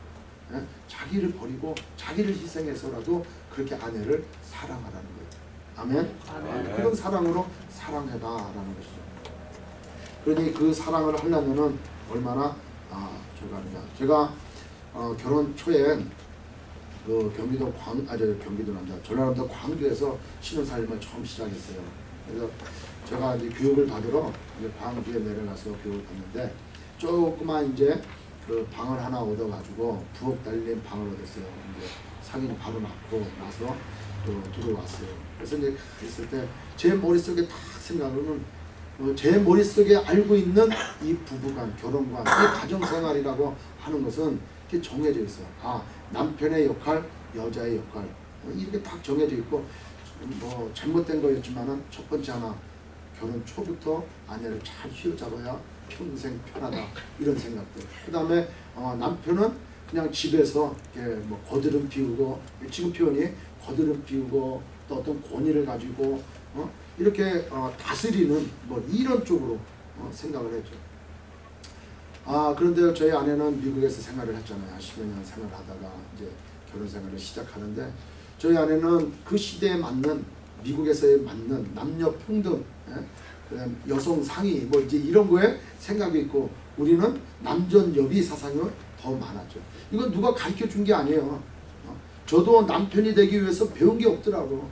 Speaker 1: 자기를 버리고 자기를 희생해서라도 그렇게 아내를 사랑하라는 거예요. 아멘? 아멘. 그런 사랑으로 사랑해봐라는 것이죠. 그러니 그 사랑을 하려면은 얼마나 저가 하느냐. 제가 결혼 초에 그 전라남도 광주에서 신혼살림을 처음 시작했어요. 그래서 제가 이제 교육을 받으러 이제 광주에 내려가서 교육을 받는데 조그만 이제 그 방을 하나 얻어가지고 부엌 달린 방을 얻었어요. 이제 상인이 바로 낳고 나서 또 들어왔어요. 그래서 이제 있을 때 제 머릿속에 딱 생각하면 제 머릿속에 알고 있는 이 부부간, 결혼관, 이 가정생활이라고 하는 것은 이렇게 정해져 있어요. 남편의 역할, 여자의 역할 이렇게 딱 정해져 있고 뭐 잘못된 거였지만은 첫 번째 하나 결혼 초부터 아내를 잘 휘어잡아야 평생 편하다 이런 생각들. 그 다음에 남편은 그냥 집에서 이렇게 뭐 거드름 피우고 지금 표현이 거드름 피우고 또 어떤 권위를 가지고 이렇게 다스리는 뭐 이런 쪽으로 생각을 했죠. 그런데 저희 아내는 미국에서 생활을 했잖아요. 10여 년 생활하다가 이제 결혼 생활을 시작하는데 저희 아내는 그 시대에 맞는 미국에서에 맞는 남녀 평등, 여성 상위 뭐 이제 이런 거에 생각이 있고 우리는 남전 여비 사상이 더 많았죠. 이건 누가 가르쳐 준 게 아니에요. 저도 남편이 되기 위해서 배운 게 없더라고.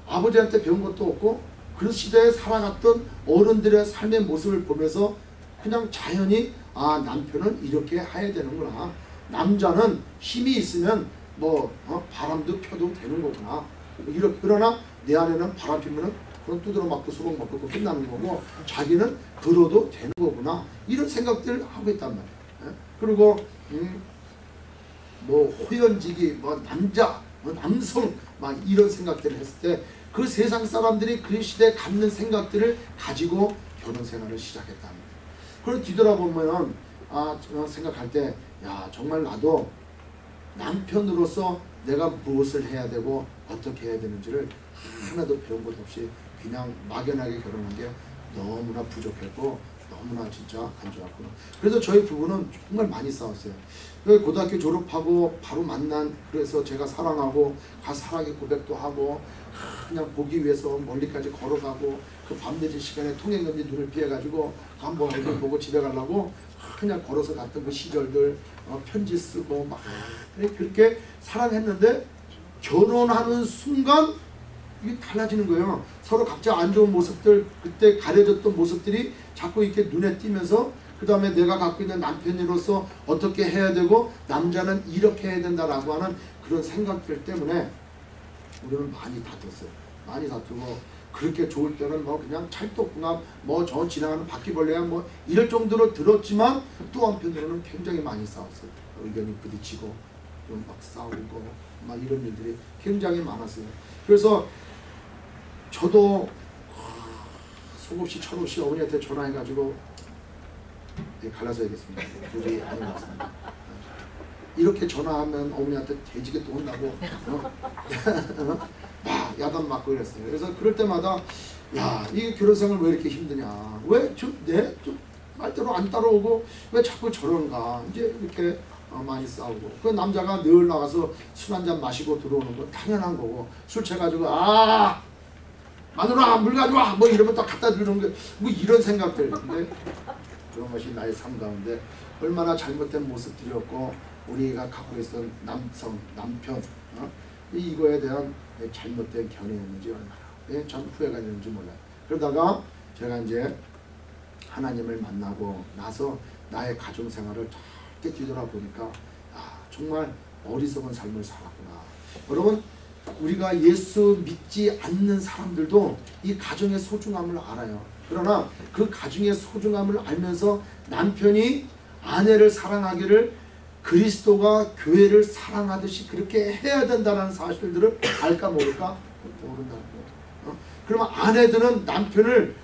Speaker 1: 아버지한테 배운 것도 없고 그 시대에 살아갔던 어른들의 삶의 모습을 보면서 그냥 자연히 남편은 이렇게 해야 되는구나. 남자는 힘이 있으면 뭐 바람도 펴도 되는 거구나. 그러나 내 아내는 바람 피면은 그건 두드러 맞고 수박 맞고 끝나는 거고 자기는 들어도 되는 거구나. 이런 생각들을 하고 있단 말이에요. 그리고 뭐 호연지기, 뭐 남자, 뭐 남성 막 이런 생각들을 했을 때 그 세상 사람들이 그 시대에 갖는 생각들을 가지고 결혼 생활을 시작했답니다. 그걸 뒤돌아보면은 생각할 때 정말 나도 남편으로서 내가 무엇을 해야 되고 어떻게 해야 되는지를 하나도 배운 것 없이 그냥 막연하게 결혼한 게 너무나 부족했고 너무나 진짜 안 좋았구나. 그래서 저희 부부는 정말 많이 싸웠어요. 고등학교 졸업하고 바로 만난, 그래서 제가 사랑하고 사랑의 고백도 하고 그냥 보기 위해서 멀리까지 걸어가고 그 밤늦은 시간에 통행금지 눈을 피해가지고 한번 얼굴 보고 집에 가려고 그냥 걸어서 갔던 그 시절들, 편지 쓰고 막 그렇게 사랑했는데 결혼하는 순간 이게 달라지는 거예요. 서로 각자 안 좋은 모습들, 그때 가려졌던 모습들이 자꾸 이렇게 눈에 띄면서 그 다음에 내가 갖고 있는 남편으로서 어떻게 해야 되고 남자는 이렇게 해야 된다라고 하는 그런 생각들 때문에 우리는 많이 다퉜어요. 많이 다투고 그렇게 좋을 때는 뭐 그냥 찰떡궁합 뭐 저 지나가는 바퀴벌레야 뭐 이럴 정도로 들었지만 또 한편으로는 굉장히 많이 싸웠어요. 의견이 부딪히고 좀 막 싸우고 막 이런 일들이 굉장히 많았어요. 그래서 저도 속없이 철없이 어머니한테 전화해가지고 갈라서 야겠습니다. 도저히 아닌 것 같습니다. 이렇게 전화하면 어머니한테 돼지게 또 혼나고 막 야단 맞고 그랬어요. 그래서 그럴 때마다 야, 이 결혼 생활 왜 이렇게 힘드냐, 왜 내 말대로 안 따라오고 왜 자꾸 저런가, 이제 이렇게 많이 싸우고. 그 남자가 늘 나가서 술 한잔 마시고 들어오는 건 당연한 거고, 술 취해가지고 마누라 물 가져와 뭐 이러면 또 갖다 주는 게 뭐 이런 생각들. 근데 그런 것이 나의 삶 가운데 얼마나 잘못된 모습들이었고, 우리가 갖고 있던 남편 이거에 대한 잘못된 견해였는지 얼마나 참 후회가 되는지 몰라요. 그러다가 제가 이제 하나님을 만나고 나서 나의 가정생활을 짧게 뒤돌아보니까 정말 어리석은 삶을 살았구나. 여러분, 우리가 예수 믿지 않는 사람들도 이 가정의 소중함을 알아요. 그러나 그 가정의 소중함을 알면서 남편이 아내를 사랑하기를 그리스도가 교회를 사랑하듯이 그렇게 해야 된다는 사실들을 알까 모를까? 모른다는 거예요. 그러면 아내들은 남편을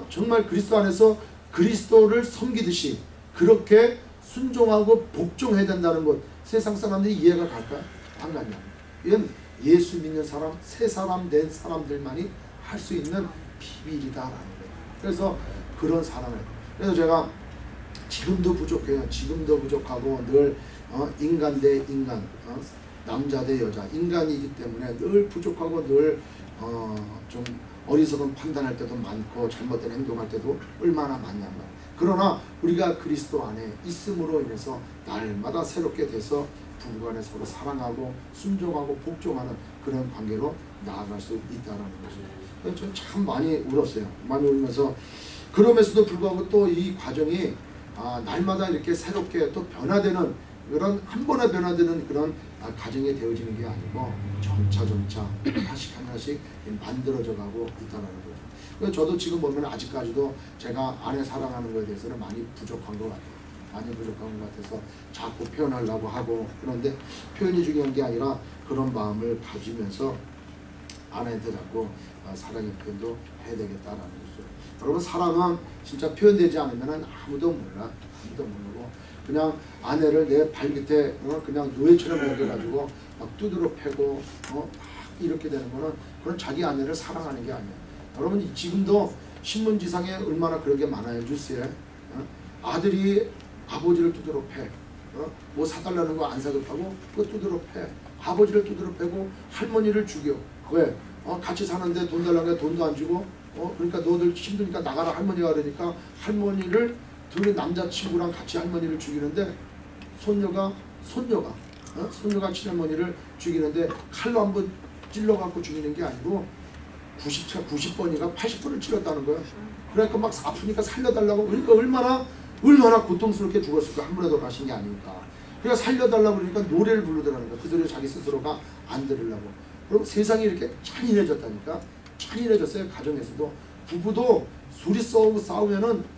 Speaker 1: 정말 그리스도 안에서 그리스도를 섬기듯이 그렇게 순종하고 복종해야 된다는 것, 세상 사람들이 이해가 갈까요? 안 가냐. 이건 예수 믿는 사람, 새 사람 된 사람들만이 할 수 있는 비밀이다라는 거예요. 그래서 그런 사람을, 그래서 제가 지금도 부족해요. 지금도 부족하고 늘 인간 대 인간, 남자 대 여자, 인간이기 때문에 늘 부족하고 늘 좀 어리석은 판단할 때도 많고 잘못된 행동할 때도 얼마나 많냔 말이에요. 그러나 우리가 그리스도 안에 있음으로 인해서 날마다 새롭게 돼서 부부간에 서로 사랑하고 순종하고 복종하는 그런 관계로 나아갈 수 있다는 거죠. 저는 참 많이 울었어요. 많이 울면서, 그럼에서도 불구하고 또 이 과정이 날마다 이렇게 새롭게 또 변화되는 그런, 한 번에 변화되는 그런 가정이 되어지는 게 아니고 점차 하나씩 만들어져 가고 있다는 거죠. 그래서 저도 지금 보면 아직까지도 제가 아내 사랑하는 것에 대해서는 많이 부족한 것 같아요. 많이 부족한 것 같아서 자꾸 표현하려고 하고, 그런데 표현이 중요한 게 아니라 그런 마음을 가지면서 아내한테 자꾸 사랑의 표현도 해야 되겠다라는 거죠. 여러분, 사랑은 진짜 표현되지 않으면 아무도 몰라. 아무도 모르고 그냥 아내를 내 발밑에 그냥 노예처럼 여겨가지고 막 두드러 패고 막 이렇게 되는 거는, 그건 자기 아내를 사랑하는 게 아니에요. 여러분, 지금도 신문지상에 얼마나 그런 게 많아요. 뉴스에 아들이 아버지를 두드러 패, 뭐 사달라는 거 안 사줬다고 그거 두드러 패, 아버지를 두드러 패고 할머니를 죽여. 왜? 같이 사는데 돈 달라는 게 돈도 안 주고, 그러니까 너들 힘드니까 나가라 할머니가 그러니까 할머니를, 둘이 남자친구랑 같이 할머니를 죽이는데 손녀가 친할머니를 죽이는데 칼로 한번 찔러갖고 죽이는 게 아니고 90번이가 80번을 찔렀다는 거야. 그러니까 막 아프니까 살려달라고. 그러니까 얼마나 고통스럽게 죽었을까. 한 번에 돌아가신 게 아니니까. 그러니까 살려달라고 그러니까 노래를 부르더라는 거야. 그 소리를 자기 스스로가 안 들으려고. 그럼 세상이 이렇게 잔인해졌다니까. 잔인해졌어요. 가정에서도. 부부도 둘이 싸우면은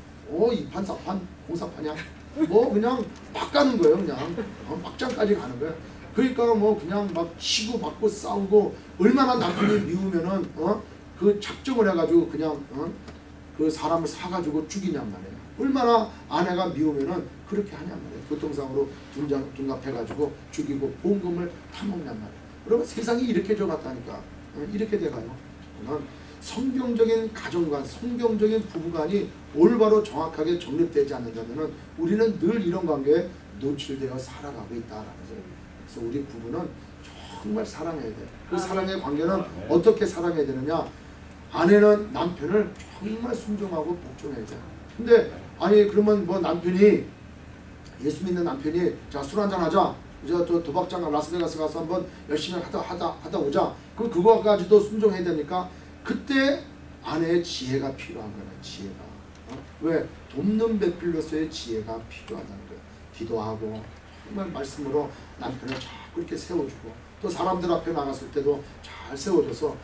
Speaker 1: 이판사판 공사판이야. 뭐 그냥 막 가는 거예요. 그냥 막장까지 가는 거예요. 그러니까 뭐 그냥 막 치고 맞고 싸우고, 얼마나 남편이 미우면은 그 작정을 해가지고 그냥 그 사람을 사가지고 죽이냔 말이에요. 얼마나 아내가 미우면은 그렇게 하냔 말이에요. 교통상으로 둔갑해가지고 죽이고 보험금을 타먹냔 말이에요. 여러분, 세상이 이렇게 져갔다니까. 이렇게 돼가요. 성경적인 가정관, 성경적인 부부관이 올바로 정확하게 정립되지 않는다면 우리는 늘 이런 관계에 노출되어 살아가고 있다라는 거예요. 그래서 우리 부부는 정말 사랑해야 돼. 그 사랑의 관계는 어떻게 사랑해야 되느냐? 아내는 남편을 정말 순종하고 복종해야 돼. 근데 아니 그러면 뭐 남편이, 예수 믿는 남편이 자 술 한잔 하자, 이제 또 도박장 라스베가스 가서 한번 열심히 하다 오자. 그럼 그거까지도 순종해야 됩니까? 그때 아내의 지혜가 필요한 거예요. 지혜가. 왜? 돕는 배필로서의 지혜가 필요하다는 거예요. 기도하고 정말 말씀으로 남편을 자꾸 이렇게 세워주고, 또 사람들 앞에 나갔을 때도 잘 세워줘서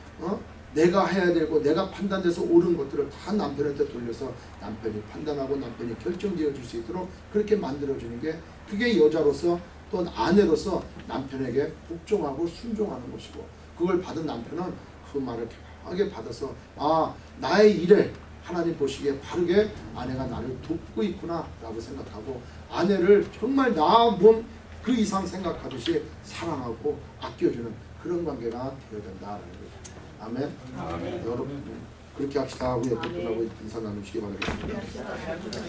Speaker 1: 내가 해야 되고 내가 판단돼서 옳은 것들을 다 남편한테 돌려서 남편이 판단하고 남편이 결정지어 줄 수 있도록 그렇게 만들어주는 게, 그게 여자로서 또 아내로서 남편에게 복종하고 순종하는 것이고, 그걸 받은 남편은 그 말을 하게 받아서 나의 일에 하나님 보시기에 바르게 아내가 나를 돕고 있구나 라고 생각하고, 아내를 정말 나 몸 그 이상 생각하듯이 사랑하고 아껴주는 그런 관계가 되어야 된다라는 거죠. 아멘.
Speaker 2: 아멘.
Speaker 1: 여러분 그렇게 합시다 하고 옆에 분하고 인사 나누시기 바라겠습니다.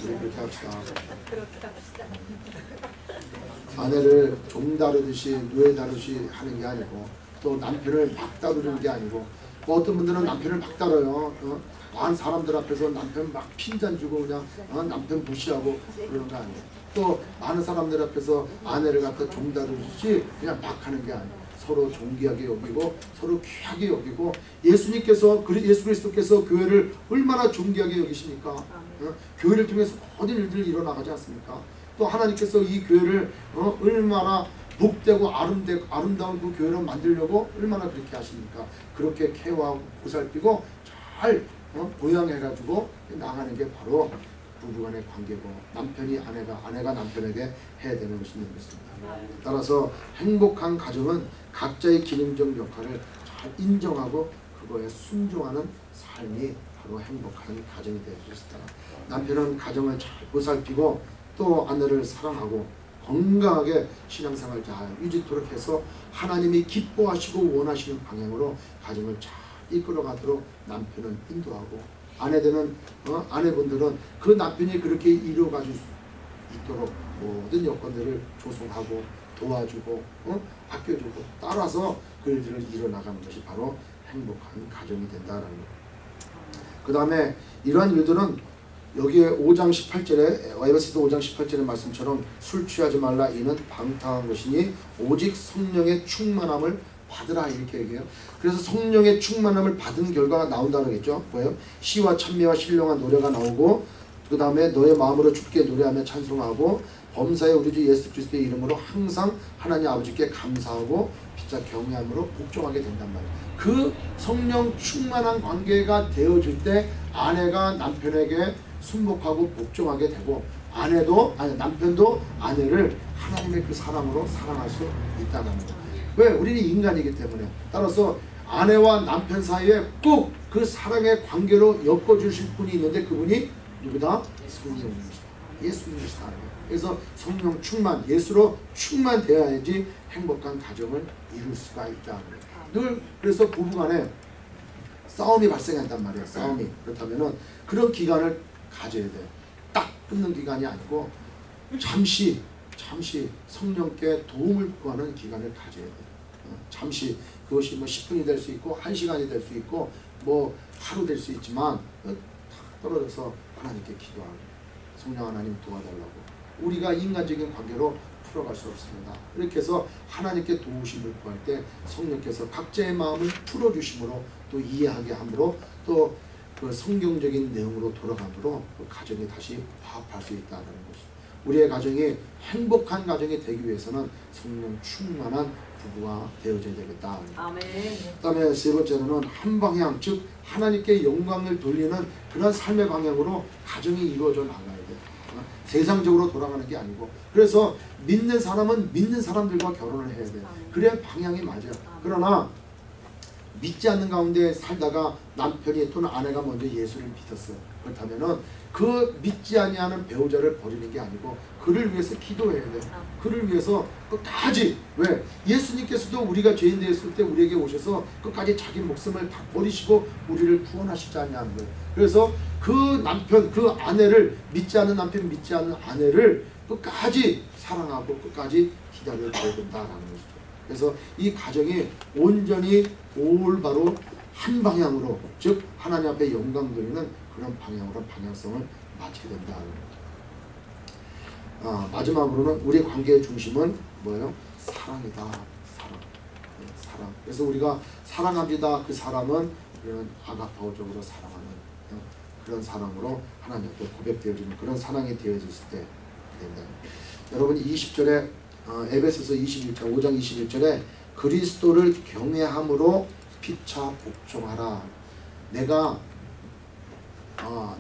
Speaker 1: 우리 그렇게 합시다. 아내를 종 다루듯이 누에 다루듯이 하는 게 아니고 또 남편을 막 다루는 게 아니고 뭐 어떤 분들은 남편을 막 다뤄요. 많은 사람들 앞에서 남편 막 핀잔 주고 그냥 남편 무시하고 그러는 거 아니에요. 또 많은 사람들 앞에서 아내를 갖다 종 다루듯이 그냥 막 하는 게 아니에요. 서로 존귀하게 여기고 서로 귀하게 여기고 예수 그리스도께서 교회를 얼마나 존귀하게 여기십니까? 교회를 통해서 모든 일들이 일어나가지 않습니까? 또 하나님께서 이 교회를 얼마나 복되고 아름다운 그 교회를 만들려고 얼마나 그렇게 하십니까? 그렇게 케어하고 보살피고 잘 보양해가지고 나가는 게 바로 부부간의 관계고 남편이 아내가 남편에게 해야 되는 것이 있는 것입니다. 따라서 행복한 가정은 각자의 기능적 역할을 잘 인정하고 그거에 순종하는 삶이 바로 행복한 가정이 될 수 있다. 남편은 가정을 잘 보살피고 또 아내를 사랑하고 건강하게 신앙생활 잘 유지토록 해서 하나님이 기뻐하시고 원하시는 방향으로 가정을 잘 이끌어가도록 남편은 인도하고 아내분들은 그 남편이 그렇게 이루어가줄 수 있도록 모든 여건들을 조성하고 도와주고 아껴주고 따라서 그 일들을 이뤄나가는 것이 바로 행복한 가정이 된다라는 것. 그 다음에 이러한 일들은 여기에 5장 18절에 에베소서 5장 18절의 말씀처럼 술 취하지 말라 이는 방탕한 것이니 오직 성령의 충만함을 받으라 이렇게 얘기해요. 그래서 성령의 충만함을 받은 결과가 나온다는 거겠죠. 뭐예요? 시와 찬미와 신령한 노래가 나오고 그 다음에 너의 마음으로 주께 노래하며 찬송하고 범사의 우리 주 예수 그리스도의 이름으로 항상 하나님 아버지께 감사하고 피차 경외함으로 복종하게 된단 말이에요. 그 성령 충만한 관계가 되어질 때 아내가 남편에게 순복하고 복종하게 되고 남편도 아내를 하나님의 그 사랑으로 사랑할 수 있다는 거예요. 왜? 우리는 인간이기 때문에. 따라서 아내와 남편 사이에 꼭 그 사랑의 관계로 엮어주실 분이 있는데 그분이 누구다? 성령님이시다. 예수님이시다. 그래서 성령 충만, 예수로 충만되어야지 행복한 가정을 이룰 수가 있다. 늘 그래서 부부간에 싸움이 발생한단 말이에요. 싸움이. 그렇다면은 그런 기간을 가져야 돼. 딱 끊는 기간이 아니고 잠시 성령께 도움을 구하는 기간을 가져야 돼. 잠시 그것이 뭐 10분이 될 수 있고 1시간이 될 수 있고 뭐 하루 될 수 있지만 떨어져서 하나님께 기도하고 성령 하나님 도와달라고. 우리가 인간적인 관계로 풀어갈 수 없습니다. 이렇게 해서 하나님께 도우심을 구할 때 성령께서 각자의 마음을 풀어주심으로 또 이해하게 함으로 또 그 성경적인 내용으로 돌아감으로 그 가정이 다시 화합할 수 있다는 것입니다. 우리의 가정이 행복한 가정이 되기 위해서는 성령 충만한 부부가 되어져야 되겠다. 아멘. 그 다음에 세 번째로는 한 방향, 즉 하나님께 영광을 돌리는 그런 삶의 방향으로 가정이 이루어져 나가야 돼. 세상적으로 돌아가는 게 아니고. 그래서 믿는 사람은 믿는 사람들과 결혼을 해야 돼. 그래야 방향이 맞아요. 그러나 믿지 않는 가운데 살다가 남편이 또는 아내가 먼저 예수를 믿었어요. 그렇다면은 그 믿지 아니하는 배우자를 버리는 게 아니고 그를 위해서 기도해야 돼. 그를 위해서 끝까지. 왜? 예수님께서도 우리가 죄인 되었을 때 우리에게 오셔서 끝까지 자기 목숨을 다 버리시고 우리를 구원하시지 않냐는 거예요. 그래서 그 남편, 그 아내를 믿지 않는 남편, 믿지 않는 아내를 끝까지 사랑하고 끝까지 기다려야 된다라는 것이죠. 그래서 이 가정이 온전히 올바로 한 방향으로, 즉 하나님 앞에 영광 돌리는 그런 방향으로 방향성을 맞게 된다. 마지막으로는 우리의 관계의 중심은 뭐예요? 사랑이다. 사랑. 그래서 우리가 사랑합니다. 그 사람은 우리는 아가파오적으로 사랑하는 그런 사랑으로 하나님 앞에 고백되어지는 그런 사랑이 되어졌을 때 된다. 여러분 20절에 에베소서 21장 5장 21절에 그리스도를 경외함으로 피차 복종하라. 내가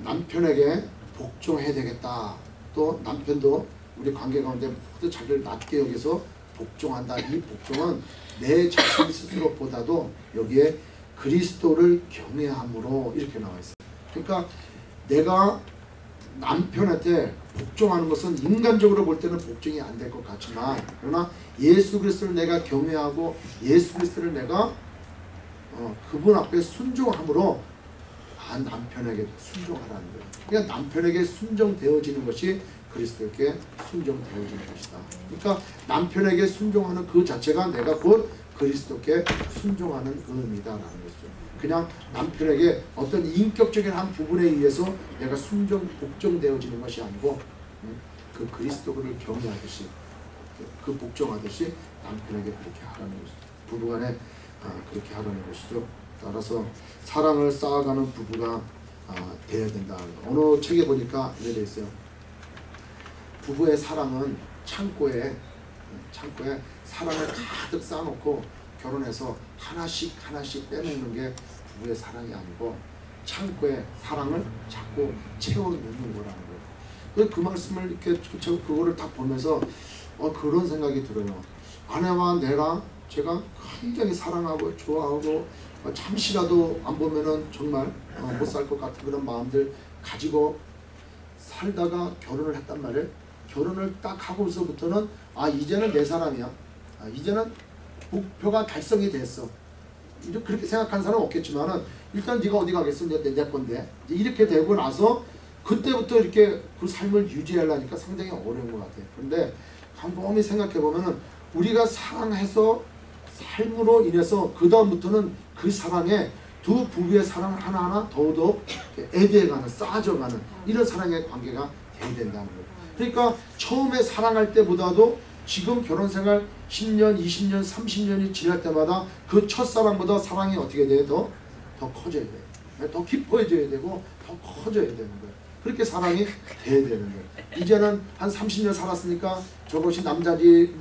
Speaker 1: 남편에게 복종해야 되겠다. 또 남편도 우리 관계 가운데 모두 자기를 낮게 여기서 복종한다. 이 복종은 내 자신 스스로보다도 여기에 그리스도를 경외함으로 이렇게 나와 있어요. 그러니까 내가 남편한테 복종하는 것은 인간적으로 볼 때는 복종이 안 될 것 같지만, 그러나 예수 그리스도를 내가 경외하고 예수 그리스도를 내가 그분 앞에 순종함으로 남편에게 순종하라는 거예요. 그러니까 남편에게 순종되어지는 것이 그리스도께 순종되어지는 것이다. 그러니까 남편에게 순종하는 그 자체가 내가 곧 그리스도께 순종하는 의미다라는 것이죠. 그냥 남편에게 어떤 인격적인 한 부분에 의해서 내가 복종되어지는 것이 아니고, 그 그리스도를 경외하듯이, 그 복종하듯이 남편에게 그렇게 하라는 것이죠. 부부간에 그렇게 하라는 것이죠. 따라서 사랑을 쌓아가는 부부가 되어야 된다. 어느 책에 보니까 이렇게 되어 있어요. 부부의 사랑은 창고에 사랑을 가득 쌓아놓고 결혼해서 하나씩 빼먹는 게 부부의 사랑이 아니고, 창고에 사랑을 자꾸 채워놓는 거라는 거예요. 그 말씀을 이렇게 그거를 딱 보면서 그런 생각이 들어요. 아내와 제가 굉장히 사랑하고 좋아하고 잠시라도 안 보면은 정말 못 살 것 같은 그런 마음들 가지고 살다가 결혼을 했단 말이에요. 결혼을 딱 하고서부터는 이제는 내 사람이야. 이제는 목표가 달성이 됐어. 그렇게 생각하는 사람은 없겠지만은 일단 네가 어디 가겠어? 내 건데. 이렇게 되고 나서 그때부터 이렇게 그 삶을 유지하려니까 상당히 어려운 것 같아요. 그런데 곰곰이 생각해 보면은 우리가 사랑해서 삶으로 인해서 그 다음부터는 그 사랑에 두 부부의 사랑을 하나하나 더더욱 애대해가는, 쌓아져가는 이런 사랑의 관계가 돼야 된다는 거예요. 그러니까 처음에 사랑할 때보다도 지금 결혼생활 10년, 20년, 30년이 지날 때마다 그 첫사랑보다 사랑이 어떻게 돼요? 더 커져야 돼요. 더 깊어져야 되고 더 커져야 되는 거예요. 그렇게 사랑이 돼야 되는 거예요. 이제는 한 30년 살았으니까 저것이 남자지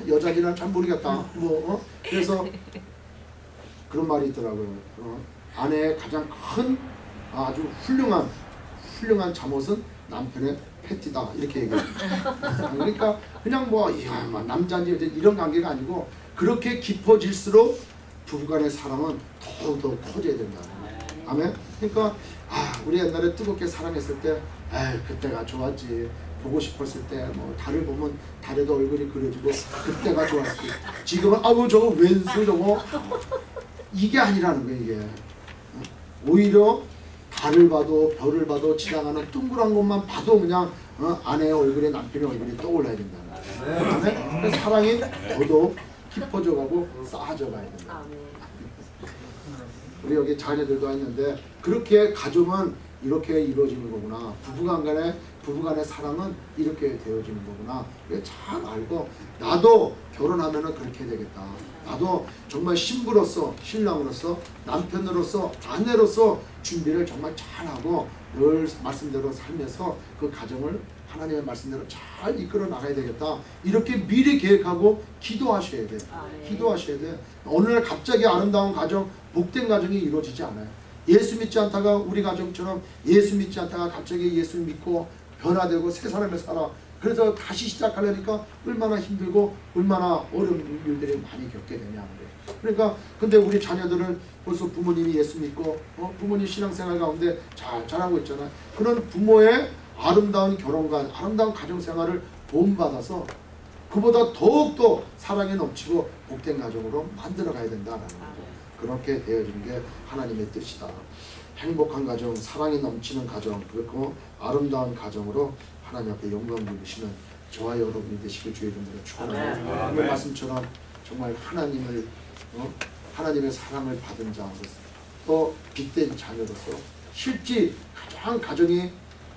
Speaker 1: 여자지는 잘 모르겠다. 그래서 그런 말이 있더라고요. 아내의 가장 큰 아주 훌륭한 잠옷은 남편의 패티다, 이렇게 얘기해요. 그러니까 그냥 남자인지 이런 관계가 아니고, 그렇게 깊어질수록 부부간의 사랑은 더욱더 커져야 된다. 아멘. 그러니까 우리 옛날에 뜨겁게 사랑했을 때 그때가 좋았지. 보고 싶었을 때 달을 보면 달에도 얼굴이 그려지고 그때가 좋았지. 지금은 저거 왼수 저거, 이게 아니라는 거예요. 이게 오히려 달을 봐도 별을 봐도 지나가는 둥그란 것만 봐도 그냥 아내의 얼굴에 남편의 얼굴이 떠올라야 된다는 거예요. 그래서 사랑이 더더욱 깊어져가고 쌓아져가야 된다. 우리 여기 자녀들도 있는데 그렇게 가정은 이렇게 이루어지는 거구나. 부부간의 사랑은 이렇게 되어지는 거구나. 잘 알고 나도 결혼하면은 그렇게 되겠다. 나도 정말 신부로서, 신랑으로서, 남편으로서, 아내로서 준비를 정말 잘하고 늘 말씀대로 살면서 그 가정을 하나님의 말씀대로 잘 이끌어 나가야 되겠다. 이렇게 미리 계획하고 기도하셔야 돼. 기도하셔야 돼. 어느 날 갑자기 아름다운 가정, 복된 가정이 이루어지지 않아요. 예수 믿지 않다가, 우리 가정처럼 예수 믿지 않다가 갑자기 예수 믿고 변화되고 새 사람을 살아. 그래서 다시 시작하려니까 얼마나 힘들고 얼마나 어려운 일들이 많이 겪게 되냐는 거예요. 그러니까 근데 우리 자녀들은 벌써 부모님이 예수 믿고 부모님 신앙생활 가운데 잘 자라고 있잖아요. 그런 부모의 아름다운 결혼관, 아름다운 가정생활을 도움받아서 그보다 더욱더 사랑이 넘치고 복된 가정으로 만들어 가야 된다라는 거죠. 그렇게 되어지는 게 하나님의 뜻이다. 행복한 가정, 사랑이 넘치는 가정, 그리고 아름다운 가정으로 하나님 앞에 영광 누리시는 저와 여러분이 되시길 주의 이름으로 축원합니다. 오늘 말씀처럼 정말 하나님의 사랑을 받은 자로서, 또 빛된 자녀로서 실제 가정이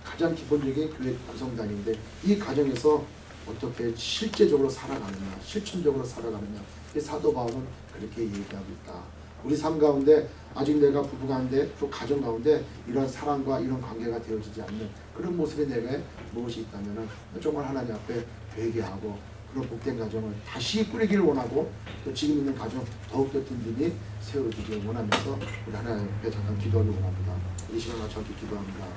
Speaker 1: 가장 기본적인 교회 구성단인데 이 가정에서 어떻게 실제적으로 살아가느냐, 실천적으로 살아가느냐, 이 사도 바울은 그렇게 얘기하고 있다. 우리 삶 가운데 아직 내가 부부 가운데 또 가정 가운데 이런 사랑과 이런 관계가 되어지지 않는 그런 모습의 내가 무엇이 있다면 정말 하나님 앞에 회개하고 그런 복된 가정을 다시 꾸리기를 원하고, 또 지금 있는 가정 더욱더 든든히 세워주길 원하면서 우리 하나님 앞에 잠깐 기도하기 원합니다. 이 시간 같이 함께 기도합니다.